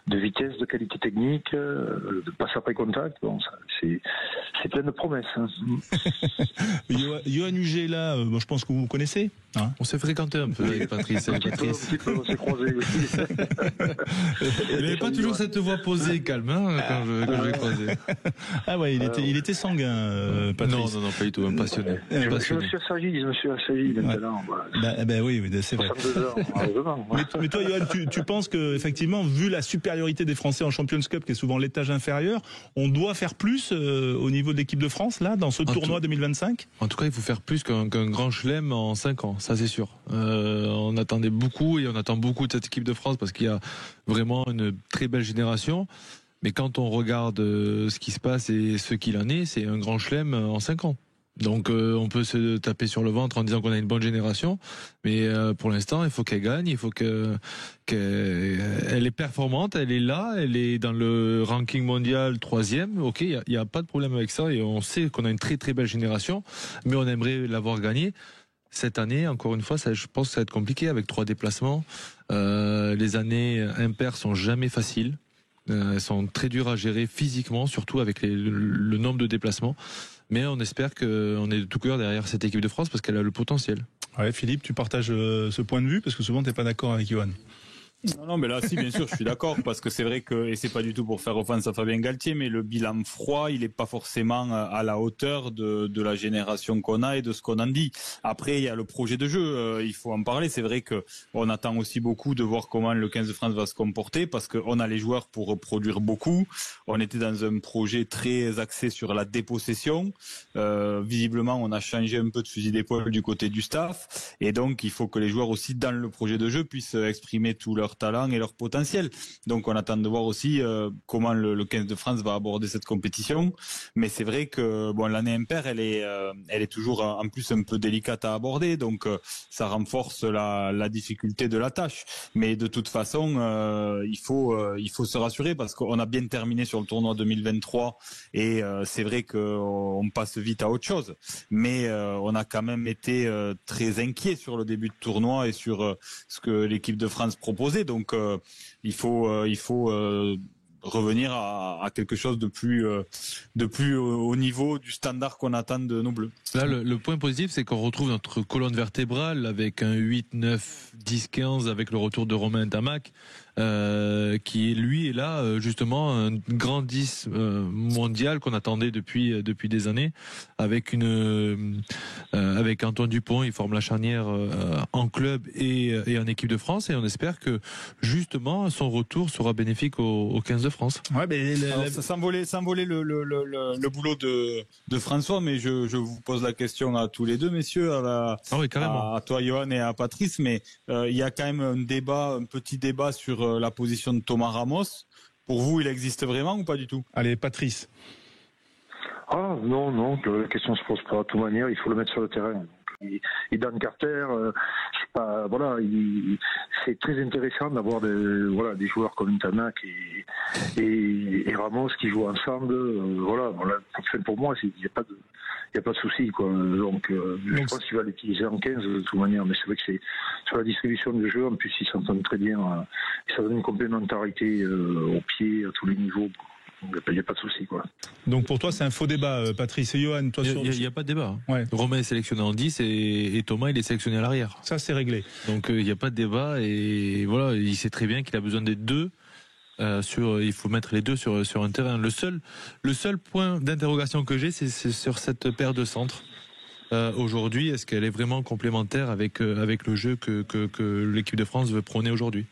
de vitesse, de qualité technique, de passe après contact. Bon, c'est plein de promesses. Hein. Yoann Huget, là, je pense que vous connaissez. Hein, on s'est fréquenté un peu avec Patrice. Un petit peu, on s'est croisés aussi. Il n'avait pas toujours cette voix posée, calme, hein, quand je l'ai croisé. Ah ouais, il était sanguin, Patrice. Non, pas du tout, un passionné. Je me suis assagi maintenant. Ben oui, c'est vrai. 62 heures, mais toi, Yoann, tu penses que effectivement, vu la supériorité des Français en Champions Cup, qui est souvent l'étage inférieur, on doit faire plus au niveau de l'équipe de France, là, dans ce tournoi 2025 ? En tout cas, il faut faire plus qu'un grand chelem en 5 ans, ça c'est sûr. On attendait beaucoup et on attend beaucoup de cette équipe de France parce qu'il y a vraiment une très belle génération. Mais quand on regarde ce qui se passe et ce qu'il en est, c'est un grand chelem en 5 ans. Donc on peut se taper sur le ventre en disant qu'on a une bonne génération, mais pour l'instant il faut qu'elle gagne, il faut qu'elle est performante, elle est là, elle est dans le ranking mondial 3e, ok, il y a pas de problème avec ça et on sait qu'on a une très très belle génération, mais on aimerait l'avoir gagnée. Cette année, encore une fois, je pense que ça va être compliqué avec 3 déplacements. Les années impaires sont jamais faciles. Elles sont très dures à gérer physiquement, surtout avec le nombre de déplacements. Mais on espère qu'on est de tout cœur derrière cette équipe de France parce qu'elle a le potentiel. Ouais, Philippe, tu partages ce point de vue parce que souvent tu n'es pas d'accord avec Yoann. Non, mais là, si, bien sûr, je suis d'accord, parce que c'est vrai que, et c'est pas du tout pour faire offense à Fabien Galtier, mais le bilan froid, il est pas forcément à la hauteur de la génération qu'on a et de ce qu'on en dit. Après, il y a le projet de jeu, il faut en parler. C'est vrai que on attend aussi beaucoup de voir comment le 15 de France va se comporter, parce qu'on a les joueurs pour produire beaucoup. On était dans un projet très axé sur la dépossession. Visiblement, on a changé un peu de fusil d'épaule du côté du staff, et donc il faut que les joueurs aussi, dans le projet de jeu, puissent exprimer tout leur talent et leur potentiel. Donc on attend de voir aussi comment le 15 de France va aborder cette compétition. Mais c'est vrai que l'année impaire, elle est toujours en plus un peu délicate à aborder. Donc ça renforce la difficulté de la tâche. Mais de toute façon, il faut se rassurer parce qu'on a bien terminé sur le tournoi 2023 et c'est vrai qu'on passe vite à autre chose. Mais on a quand même été très inquiet sur le début de tournoi et sur ce que l'équipe de France proposait. Donc il faut revenir à quelque chose de plus au niveau du standard qu'on attend de nos Bleus. Là, le point positif, c'est qu'on retrouve notre colonne vertébrale avec un 8, 9, 10, 15 avec le retour de Romain Ntamak, qui lui est là justement un grand 10 mondial qu'on attendait depuis des années, avec avec Antoine Dupont, il forme la charnière en club et en équipe de France, et on espère que justement son retour sera bénéfique au 15 de France. Ouais, mais ça s'envolait le boulot de François, mais je vous pose la question à tous les deux, messieurs, à toi Yoann et à Patrice, mais il y a quand même un petit débat sur la position de Thomas Ramos. Pour vous, il existe vraiment ou pas du tout ? Allez, Patrice. Ah non, la question se pose pas. De toute manière, il faut le mettre sur le terrain. Et Dan Carter, c'est très intéressant d'avoir des joueurs comme Ntamak et Ramos qui jouent ensemble. Pour moi, il n'y a pas de souci, quoi. Donc je pense qu'il va l'utiliser en 15 de toute manière, mais c'est vrai que c'est sur la distribution du jeu, en plus ils s'entendent très bien, et ça donne une complémentarité au pied, à tous les niveaux. Il n'y a pas de souci, quoi. Donc pour toi, c'est un faux débat, Patrice. Et Yoann, toi, il n'y a pas de débat. Ouais. Romain est sélectionné en 10 et Thomas, il est sélectionné à l'arrière. Ça, c'est réglé. Donc il n'y a pas de débat, et voilà, il sait très bien qu'il a besoin des deux. Il faut mettre les deux sur un terrain. Le seul point d'interrogation que j'ai, c'est sur cette paire de centres. Aujourd'hui, est-ce qu'elle est vraiment complémentaire avec le jeu que l'équipe de France veut prôner aujourd'hui ?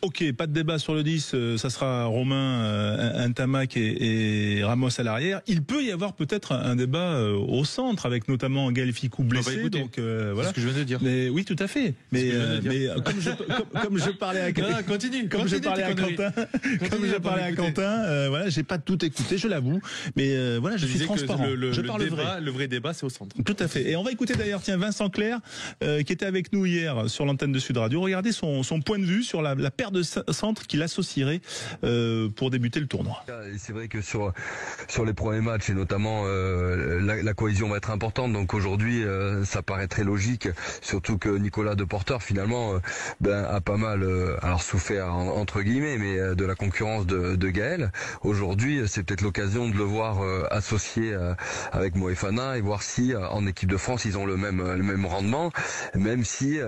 Ok, pas de débat sur le 10, ça sera Romain, Ntamak et Ramos à l'arrière. Il peut y avoir peut-être un débat au centre, avec notamment Gaël Fickou blessé. Donc voilà. C'est ce que je viens de dire. Mais oui, tout à fait. Mais comme je parlais à Quentin, voilà, j'ai pas tout écouté, je l'avoue. Mais voilà, je suis transparent. Je parle vrai. Le vrai débat, c'est au centre. Tout à fait. Et on va écouter d'ailleurs, Vincent Clerc, qui était avec nous hier sur l'antenne de Sud Radio. Regardez son point de vue vue sur la paire de centres qu'il associerait pour débuter le tournoi. Et c'est vrai que sur les premiers matchs et notamment la cohésion va être importante. Donc aujourd'hui, ça paraît très logique, surtout que Nicolas Deporter finalement a pas mal alors souffert entre guillemets, mais de la concurrence de Gaël. Aujourd'hui, c'est peut-être l'occasion de le voir associé avec Moefana et voir si en équipe de France ils ont le même rendement. Même si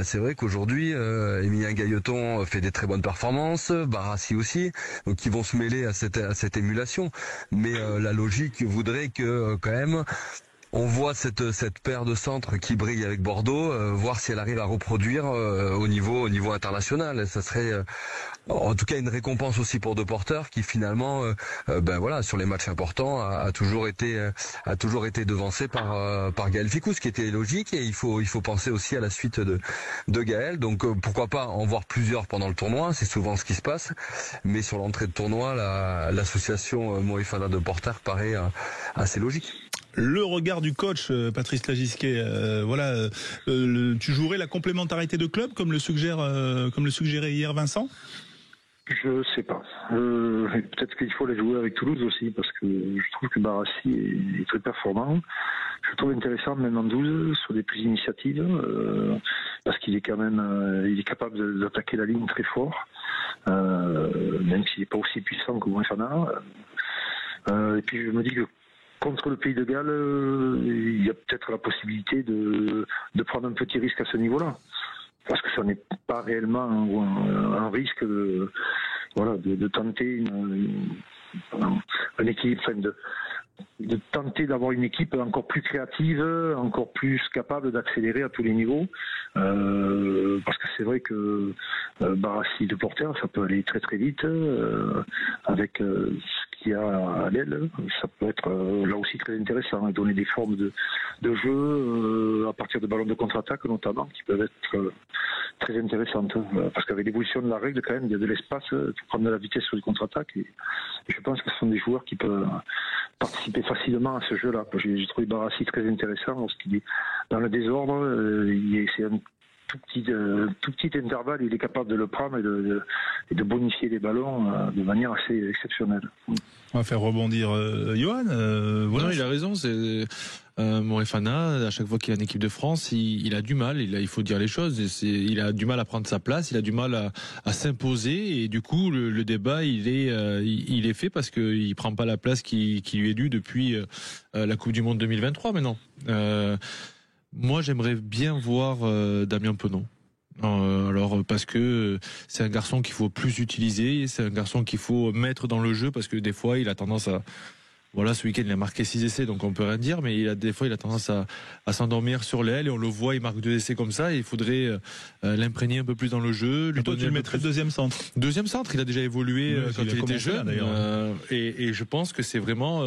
c'est vrai qu'aujourd'hui, Emilien Gailleton fait des très bonnes performances, Barassi aussi, donc ils vont se mêler à cette émulation. Mais la logique voudrait que quand même on voit cette paire de centres qui brille avec Bordeaux, voir si elle arrive à reproduire au niveau international. Ça serait en tout cas une récompense aussi pour Deporter qui finalement sur les matchs importants a toujours été devancé par Gaël Fickou, ce qui était logique, et il faut penser aussi à la suite de Gaël. Donc pourquoi pas en voir plusieurs pendant le tournoi, c'est souvent ce qui se passe, mais sur l'entrée de tournoi l'association Moefana Deporter paraît assez logique. Le regard du coach Patrice Lagisquet, tu jouerais la complémentarité de club comme le suggérait hier Vincent? Je sais pas. Peut-être qu'il faut les jouer avec Toulouse aussi, parce que je trouve que Barassi est très performant. Je le trouve intéressant même en 12 sur des prises d'initiative, parce qu'il est quand même il est capable d'attaquer la ligne très fort, même s'il n'est pas aussi puissant que Moefana. Et puis je me dis que contre le Pays de Galles, il y a peut-être la possibilité de prendre un petit risque à ce niveau-là. Parce que ça n'est pas réellement un risque de tenter un équilibre, de tenter d'avoir une équipe encore plus créative, encore plus capable d'accélérer à tous les niveaux. Parce que c'est vrai que Barassi Deporter, ça peut aller très très vite avec ce qu'il y a à l'aile. Ça peut être là aussi très intéressant et donner des formes de jeu à partir de ballons de contre-attaque notamment, qui peuvent être très intéressantes. Parce qu'avec l'évolution de la règle, quand même, il y a de l'espace pour prendre de la vitesse sur les contre-attaques. Et je pense que ce sont des joueurs qui peuvent participer facilement à ce jeu-là. J'ai trouvé Barassi très intéressant lorsqu'il est dans le désordre. C'est un tout petit intervalle, il est capable de le prendre et de bonifier les ballons de manière assez exceptionnelle. On va faire rebondir Johan. Non, il a raison. C'est Moefana, à chaque fois qu'il a une équipe de France, il a du mal. Il faut dire les choses. Il a du mal à prendre sa place. Il a du mal à s'imposer. Et du coup, le débat, il est fait parce qu'il prend pas la place qui lui est due depuis la Coupe du Monde 2023. Maintenant. Moi, j'aimerais bien voir Damien Penaud. Alors parce que c'est un garçon qu'il faut plus utiliser, c'est un garçon qu'il faut mettre dans le jeu, parce que des fois il a tendance à... Voilà, ce week-end il a marqué 6 essais, donc on peut rien dire, mais des fois il a tendance à s'endormir sur l'aile, et on le voit, il marque 2 essais comme ça, et il faudrait l'imprégner un peu plus dans le jeu. Toi tu le mettrais deuxième centre. Deuxième centre, il a déjà évolué quand il était jeune, et je pense que c'est vraiment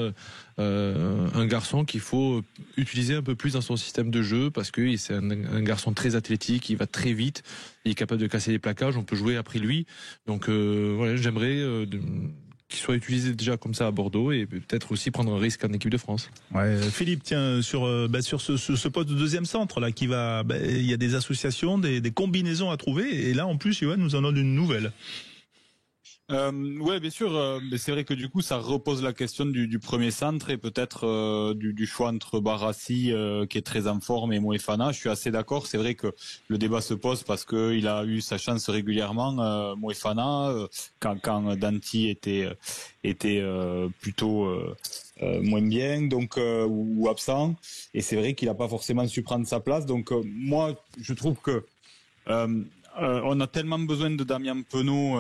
un garçon qu'il faut utiliser un peu plus dans son système de jeu, parce que c'est un garçon très athlétique, il va très vite, il est capable de casser les plaquages, on peut jouer après lui, donc voilà, j'aimerais qu'il soit utilisé déjà comme ça à Bordeaux, et peut-être aussi prendre un risque en équipe de France. Ouais, Philippe, tiens, sur ce poste de deuxième centre là, il y a des associations, des combinaisons à trouver, et là en plus Johan nous en donne une nouvelle. Ouais, bien sûr. Mais c'est vrai que du coup, ça repose la question du premier centre, et peut-être du choix entre Barassi, qui est très en forme, et Moefana. Je suis assez d'accord. C'est vrai que le débat se pose parce que il a eu sa chance régulièrement, Moefana, quand Danti était plutôt moins bien, donc ou absent. Et c'est vrai qu'il n'a pas forcément su prendre sa place. Donc moi, je trouve que on a tellement besoin de Damien Penaud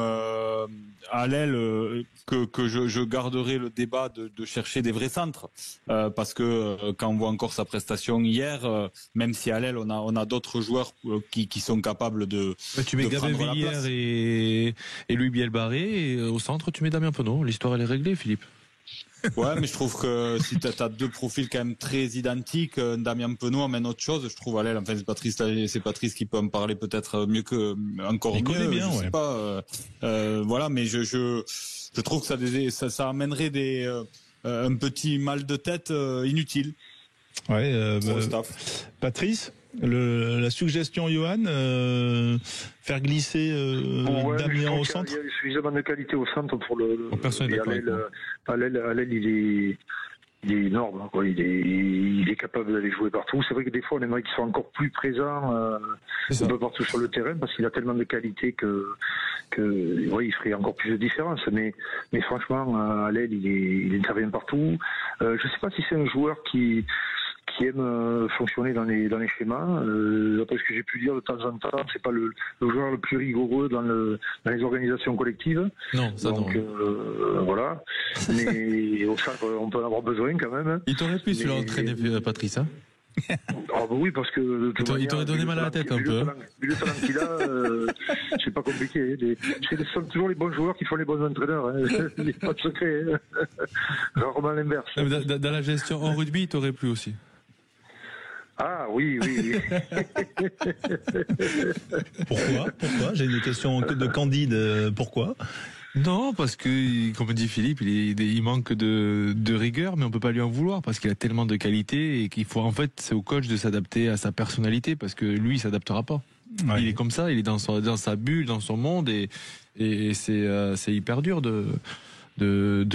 à l'aile que je garderai le débat de chercher des vrais centres, parce que quand on voit encore sa prestation hier, même si à l'aile on a d'autres joueurs qui sont capables de tu mets Gabin Villiers et Louis Bielbarré, et au centre tu mets Damien Penaud. L'histoire elle est réglée, Philippe. Ouais, mais je trouve que si t'as deux profils quand même très identiques, Damien Penaud amène autre chose, je trouve, à l'aile. Enfin, c'est Patrice qui peut en parler peut-être mieux que, encore mieux. Connaît bien, je sais pas, voilà, mais je trouve que ça amènerait un petit mal de tête inutile. Ouais, Patrice? La suggestion, Johan, faire glisser Damien au centre. Il y a suffisamment de qualité au centre pour personne n'est d'accord avec moi. à l'aile, il est énorme, quoi. Il est capable d'aller jouer partout. C'est vrai que des fois, on aimerait qu'il soit encore plus présent un peu partout sur le terrain parce qu'il a tellement de qualité que il ferait encore plus de différence. Mais franchement, à l'aile, il intervient partout. Je ne sais pas si c'est un joueur qui aime fonctionner dans les schémas. D'après ce que j'ai pu dire de temps en temps, c'est pas le joueur le plus rigoureux dans les organisations collectives. Non, ça donc, non. Voilà. Mais au centre, on peut en avoir besoin quand même. Il t'aurait pu celui-là entraîner Patrice, hein? Ah bah oui, parce que il t'aurait donné mal à la tête un peu. Vu le talent qu'il a, c'est pas compliqué. Ce sont toujours les bons joueurs qui font les bons entraîneurs. Hein. Il n'y a pas de secret. Hein. Rarement l'inverse. Dans la gestion en rugby, il t'aurait plu aussi. Ah oui. Pourquoi J'ai une question de Candide. Pourquoi? Non, parce que, comme dit Philippe, il manque de rigueur, mais on peut pas lui en vouloir parce qu'il a tellement de qualité et qu'il faut, en fait, c'est au coach de s'adapter à sa personnalité parce que lui, il s'adaptera pas. Ouais. Il est comme ça, il est dans sa bulle, dans son monde et c'est hyper dur de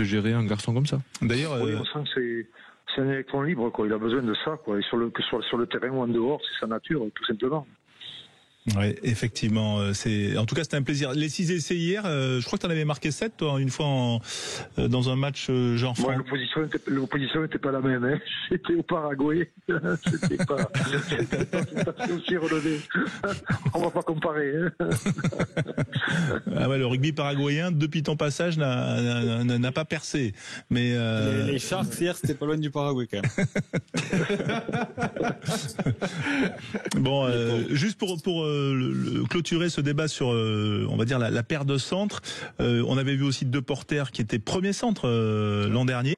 gérer un garçon comme ça. D'ailleurs, on sent que c'est un électron libre, quoi. Il a besoin de ça, quoi. Et que ce soit sur le terrain ou en dehors, c'est sa nature, tout simplement. Ouais, effectivement, en tout cas, c'était un plaisir. Les 6 essais hier, je crois que tu en avais marqué 7, toi, une fois dans un match Jean-Franc. Ouais, l'opposition n'était pas la même, hein. J'étais au Paraguay. C'était pas aussi relevé. On va pas comparer, hein. Ah ouais, le rugby paraguayen, depuis ton passage, n'a pas percé. Mais, les Sharks hier, c'était pas loin du Paraguay, quand même. Bon, juste pour clôturer ce débat sur, on va dire, la paire de centres, on avait vu aussi 2 porteurs qui étaient premiers centres l'an dernier.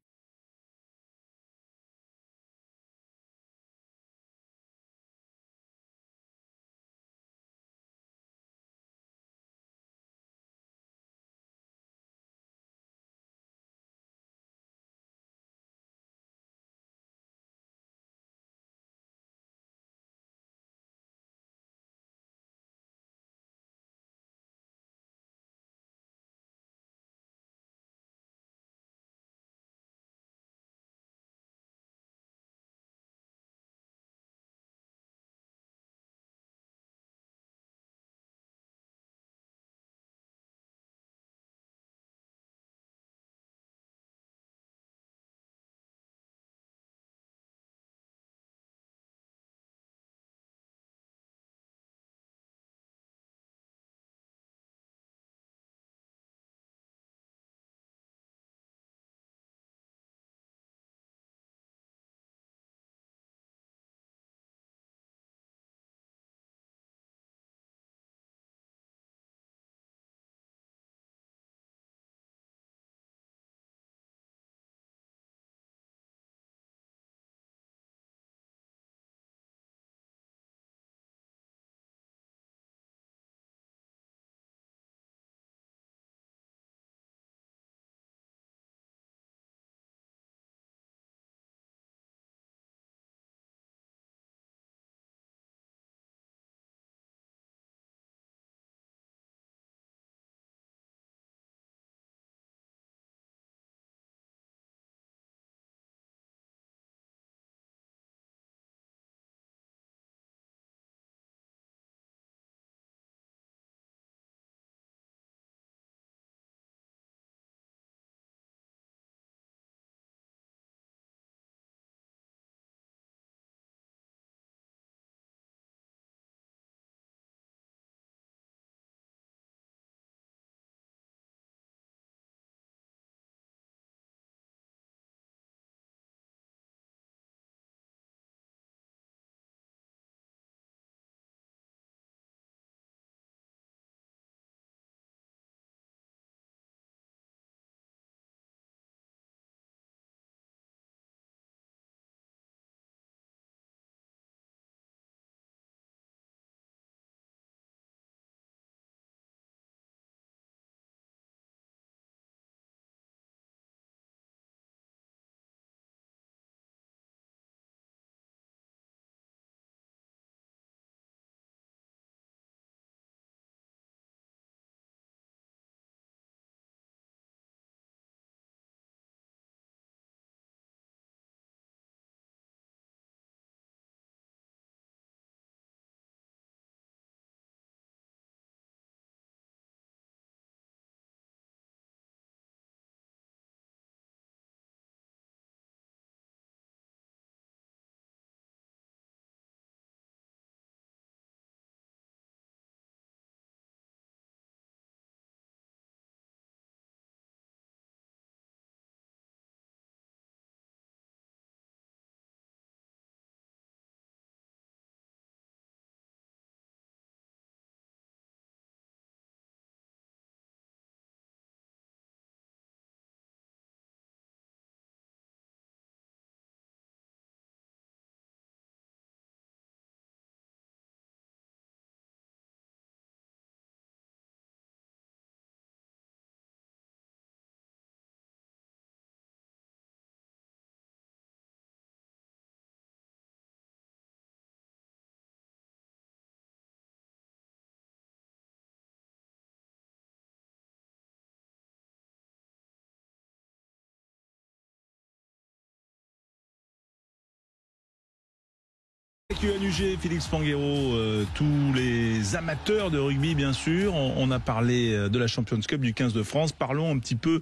Avec Yohan Uget, Philippe Spanghero, tous les amateurs de rugby bien sûr. On a parlé de la Champions Cup du 15 de France. Parlons un petit peu,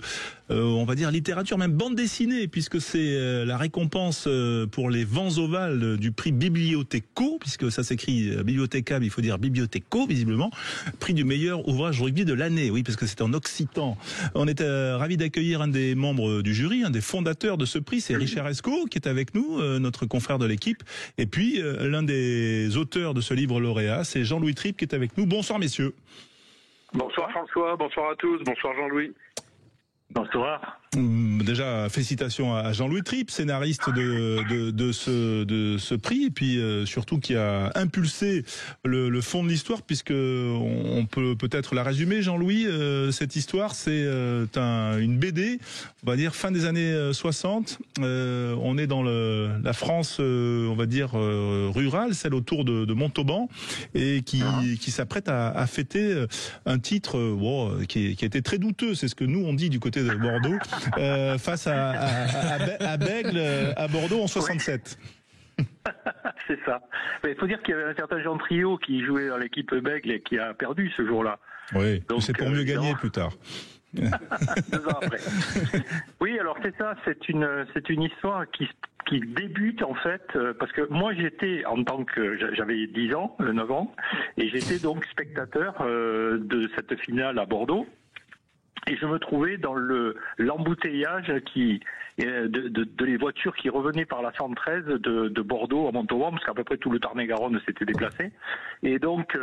on va dire littérature, même bande dessinée, puisque c'est la récompense pour les vents ovales du prix Bibliothéco, puisque ça s'écrit Bibliothéca, mais il faut dire Bibliothéco visiblement. Prix du meilleur ouvrage rugby de l'année, oui, parce que c'est en occitan. On est ravis d'accueillir un des membres du jury, un des fondateurs de ce prix, c'est Richard Escaut qui est avec nous, notre confrère de l'équipe. Et puis l'un des auteurs de ce livre lauréat, c'est Jean-Louis Tripp qui est avec nous. Bonsoir messieurs. Bonsoir François, bonsoir à tous, bonsoir Jean-Louis. Bonsoir. Déjà, félicitations à Jean-Louis Tripp, scénariste de ce prix, et puis surtout qui a impulsé le fond de l'histoire, puisque on peut-être la résumer, Jean-Louis. Cette histoire, c'est une BD, on va dire fin des années 60. On est dans la France, on va dire rurale, celle autour de Montauban, et qui s'apprête à fêter un titre qui a été très douteux. C'est ce que nous on dit du côté de Bordeaux. Face à Bègle à Bordeaux en 67. C'est ça. Mais il faut dire qu'il y avait un certain Jean Trio qui jouait dans l'équipe Bègle et qui a perdu ce jour-là. Oui, c'est pour mieux gagner plus tard. 2 ans après. Oui, alors c'est ça, c'est une histoire qui débute en fait, parce que moi j'avais 10 ans, 9 ans, et j'étais donc spectateur de cette finale à Bordeaux. Et je me trouvais dans l'embouteillage de les voitures qui revenaient par la 113 de Bordeaux à Montauban, parce qu'à peu près tout le Tarn-et-Garonne s'était déplacé. Et donc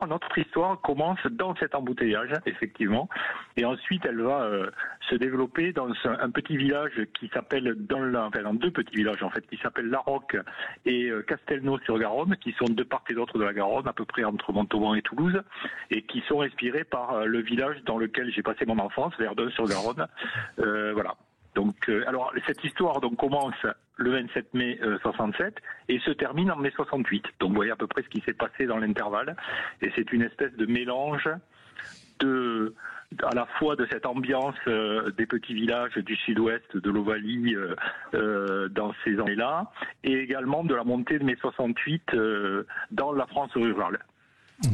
notre histoire commence dans cet embouteillage, effectivement. Et ensuite, elle va se développer dans un petit village qui s'appelle, dans 2 petits villages en fait, qui s'appellent La Roque et Castelnau-sur-Garonne, qui sont de part et d'autre de la Garonne, à peu près entre Montauban et Toulouse, et qui sont inspirés par le village dans lequel j'ai passé mon enfance, Verdun-sur-Garonne. Voilà. Donc, alors cette histoire donc commence le 27 mai 67 et se termine en mai 68. Donc, vous voyez à peu près ce qui s'est passé dans l'intervalle. Et c'est une espèce de mélange à la fois de cette ambiance des petits villages du sud-ouest de l'Ovalie dans ces années-là, et également de la montée de mai 68 dans la France rurale.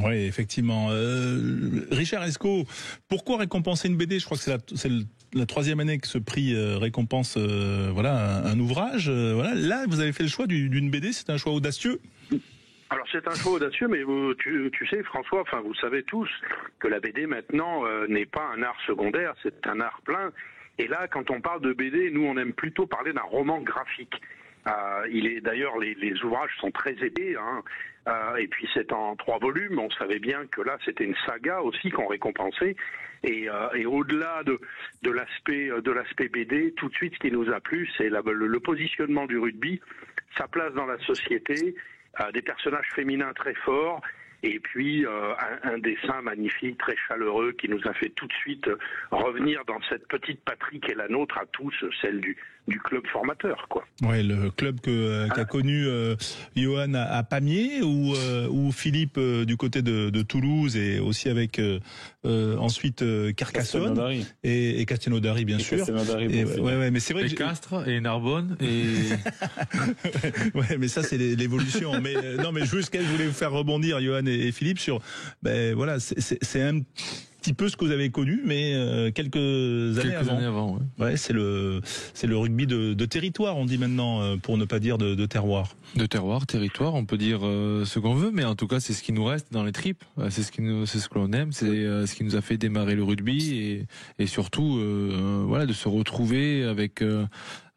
Oui, effectivement. Richard Escaut, pourquoi récompenser une BD? Je crois que c'est la 3e année que ce prix récompense un ouvrage. Là, vous avez fait le choix d'une BD, c'est un choix audacieux. Alors c'est un choix audacieux, mais tu sais François, enfin vous savez tous que la BD maintenant n'est pas un art secondaire, c'est un art plein. Et là, quand on parle de BD, nous on aime plutôt parler d'un roman graphique. D'ailleurs les ouvrages sont très épais, et puis c'est en 3 volumes. On savait bien que là c'était une saga aussi qu'on récompensait. Et au-delà de l'aspect BD, tout de suite ce qui nous a plu, c'est le positionnement du rugby, sa place dans la société, des personnages féminins très forts. Et puis un dessin magnifique, très chaleureux, qui nous a fait tout de suite revenir dans cette petite patrie qui est la nôtre à tous, celle du club formateur, quoi. Ouais, le club qu'a connu Yohan à Pamiers ou Philippe du côté de Toulouse, et aussi avec ensuite Carcassonne et Castelnaudary bien sûr. Ouais, mais c'est vrai que Castres et Narbonne et ouais, mais ça c'est l'évolution. Mais non, mais juste je voulais vous faire rebondir, Yohan et Philippe, sur c'est un petit peu ce que vous avez connu, mais quelques années avant. Ouais, c'est le rugby de territoire, on dit maintenant, pour ne pas dire de terroir. De terroir, territoire, on peut dire ce qu'on veut, mais en tout cas c'est ce qui nous reste dans les tripes. C'est ce que l'on aime, c'est ce qui nous a fait démarrer le rugby, et surtout de se retrouver avec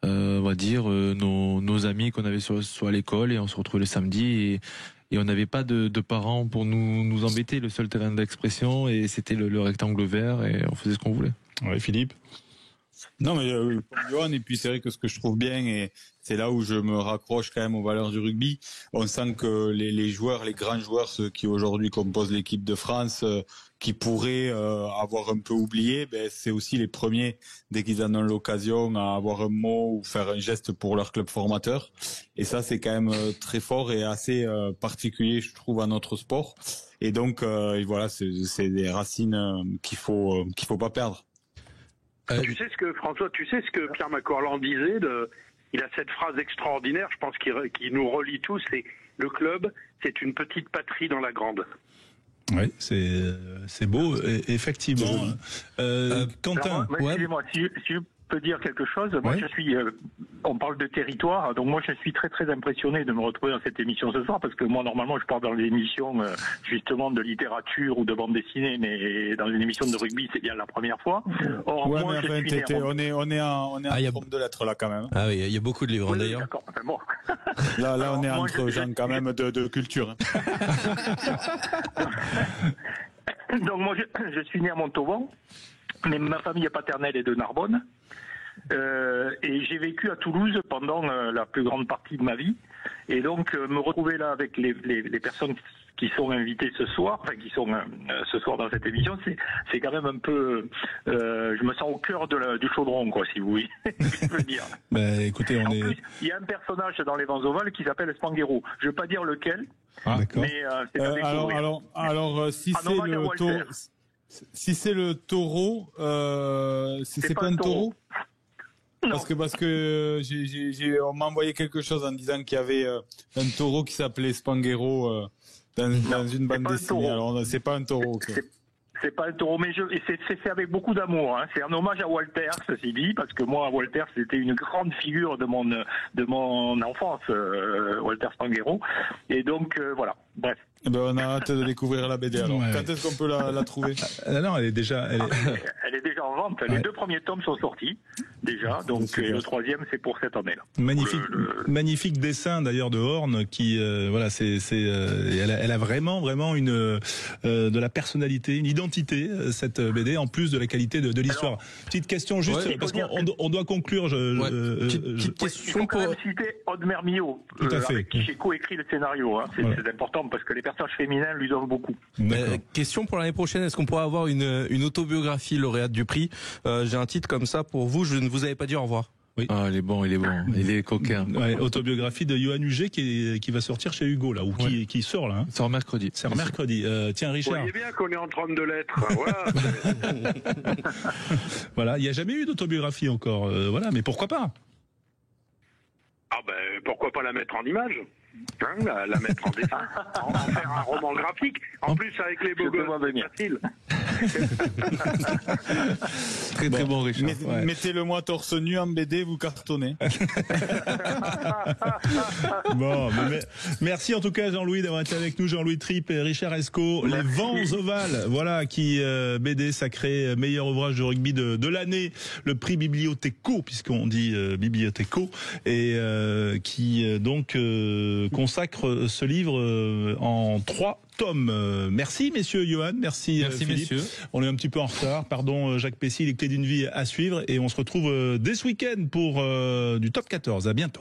on va dire nos amis qu'on avait sur l'école, et on se retrouvait le samedi et on n'avait pas de parents pour nous embêter. Le seul terrain d'expression, et c'était le rectangle vert, et on faisait ce qu'on voulait. Ouais, Philippe. Non, mais Johan, et puis c'est vrai que ce que je trouve bien, et c'est là où je me raccroche quand même aux valeurs du rugby, on sent que les joueurs, les grands joueurs, ceux qui aujourd'hui composent l'équipe de France, qui pourraient avoir un peu oublié, c'est aussi les premiers, dès qu'ils en ont l'occasion, à avoir un mot ou faire un geste pour leur club formateur. Et ça, c'est quand même très fort et assez particulier, je trouve, à notre sport. Et donc, voilà, c'est des racines qu'il faut pas perdre. Tu sais ce que Pierre Macorlan disait, il a cette phrase extraordinaire, je pense qu'il nous relie tous, c'est Le club, c'est une petite patrie dans la grande. Oui, c'est beau, effectivement. Quentin, excusez-moi, si je peux dire quelque chose. Moi, je suis. On parle de territoire, donc moi, je suis très très impressionné de me retrouver dans cette émission ce soir, parce que moi, normalement, je pars dans l'émission justement de littérature ou de bande dessinée, mais dans une émission de rugby, c'est bien la première fois. Or, ouais, moi, on est en forme de lettres là quand même. Ah oui, il y a beaucoup de livres d'ailleurs. D'accord. Enfin, bon. Là, Alors, on est entre gens quand même de culture. Donc moi, je suis né à Montauban, mais ma famille paternelle est de Narbonne. Et j'ai vécu à Toulouse pendant la plus grande partie de ma vie. Et donc, me retrouver là avec les personnes qui sont invitées ce soir, enfin qui sont ce soir dans cette émission, c'est quand même un peu... je me sens au cœur du chaudron, quoi, si vous voulez. Je veux dire. Bah, écoutez, en plus, il y a un personnage dans Les Vents Ovales qui s'appelle Spanghero. Je ne veux pas dire lequel, mais c'est à découvrir. Alors, si c'est le taureau... Si c'est le taureau, c'est pas un taureau. Parce que on m'a envoyé quelque chose en disant qu'il y avait un taureau qui s'appelait Spanghero dans une bande dessinée. Alors c'est pas un taureau. Okay. C'est pas un taureau, mais c'est fait avec beaucoup d'amour. Hein. C'est un hommage à Walter, ceci dit, parce que moi, Walter, c'était une grande figure de mon enfance, Walter Spanghero. Et donc voilà. Bref. Eh ben, on a hâte de découvrir la BD. Alors, quand est-ce qu'on peut la trouver? Non, elle est déjà. Elle est déjà en vente. Les 2 premiers tomes sont sortis déjà. Donc et le 3e, c'est pour cette année-là. Magnifique dessin d'ailleurs de Horn qui voilà, elle a vraiment une de la personnalité, une identité cette BD en plus de la qualité de l'histoire. Alors, petite question juste parce qu'on doit conclure. Petite question pour citer Audemers Millot, avec qui j'ai coécrit le scénario. Hein. C'est important parce que les personnages féminins lui doivent beaucoup. Question pour l'année prochaine, est-ce qu'on pourrait avoir une autobiographie lauréate du prix? J'ai un titre comme ça pour vous, je ne vous avais pas dit au revoir. Oui. Ah, il est bon, il est coquin. Ouais, autobiographie de Yohann Huget qui va sortir chez Hugo là, ou qui sort là. Hein. Sort mercredi. C'est mercredi. Tiens Richard. Vous voyez bien qu'on est en 32 lettres. Voilà. Voilà, il n'y a jamais eu d'autobiographie encore. Voilà, mais pourquoi pas? Ah ben pourquoi pas la mettre en image, hein, la mettre en dessin, en faire un roman graphique. En plus avec les beaux gosses, c'est facile. Très très bon Richard. Mettez-le-moi torse nu en BD, vous cartonnez. Bon, merci en tout cas Jean-Louis d'avoir été avec nous, Jean-Louis Tripp et Richard Esco. Les Vents Ovales, voilà, qui BD sacré meilleur ouvrage de rugby de l'année, le prix Bibliothéco, puisqu'on dit Bibliothéco, et qui donc consacre ce livre en 3 tomes. Merci messieurs, Yohann, merci Philippe. Messieurs. On est un petit peu en retard, pardon Jacques Pessy, les clés d'une vie à suivre, et on se retrouve dès ce week-end pour du top 14. À bientôt.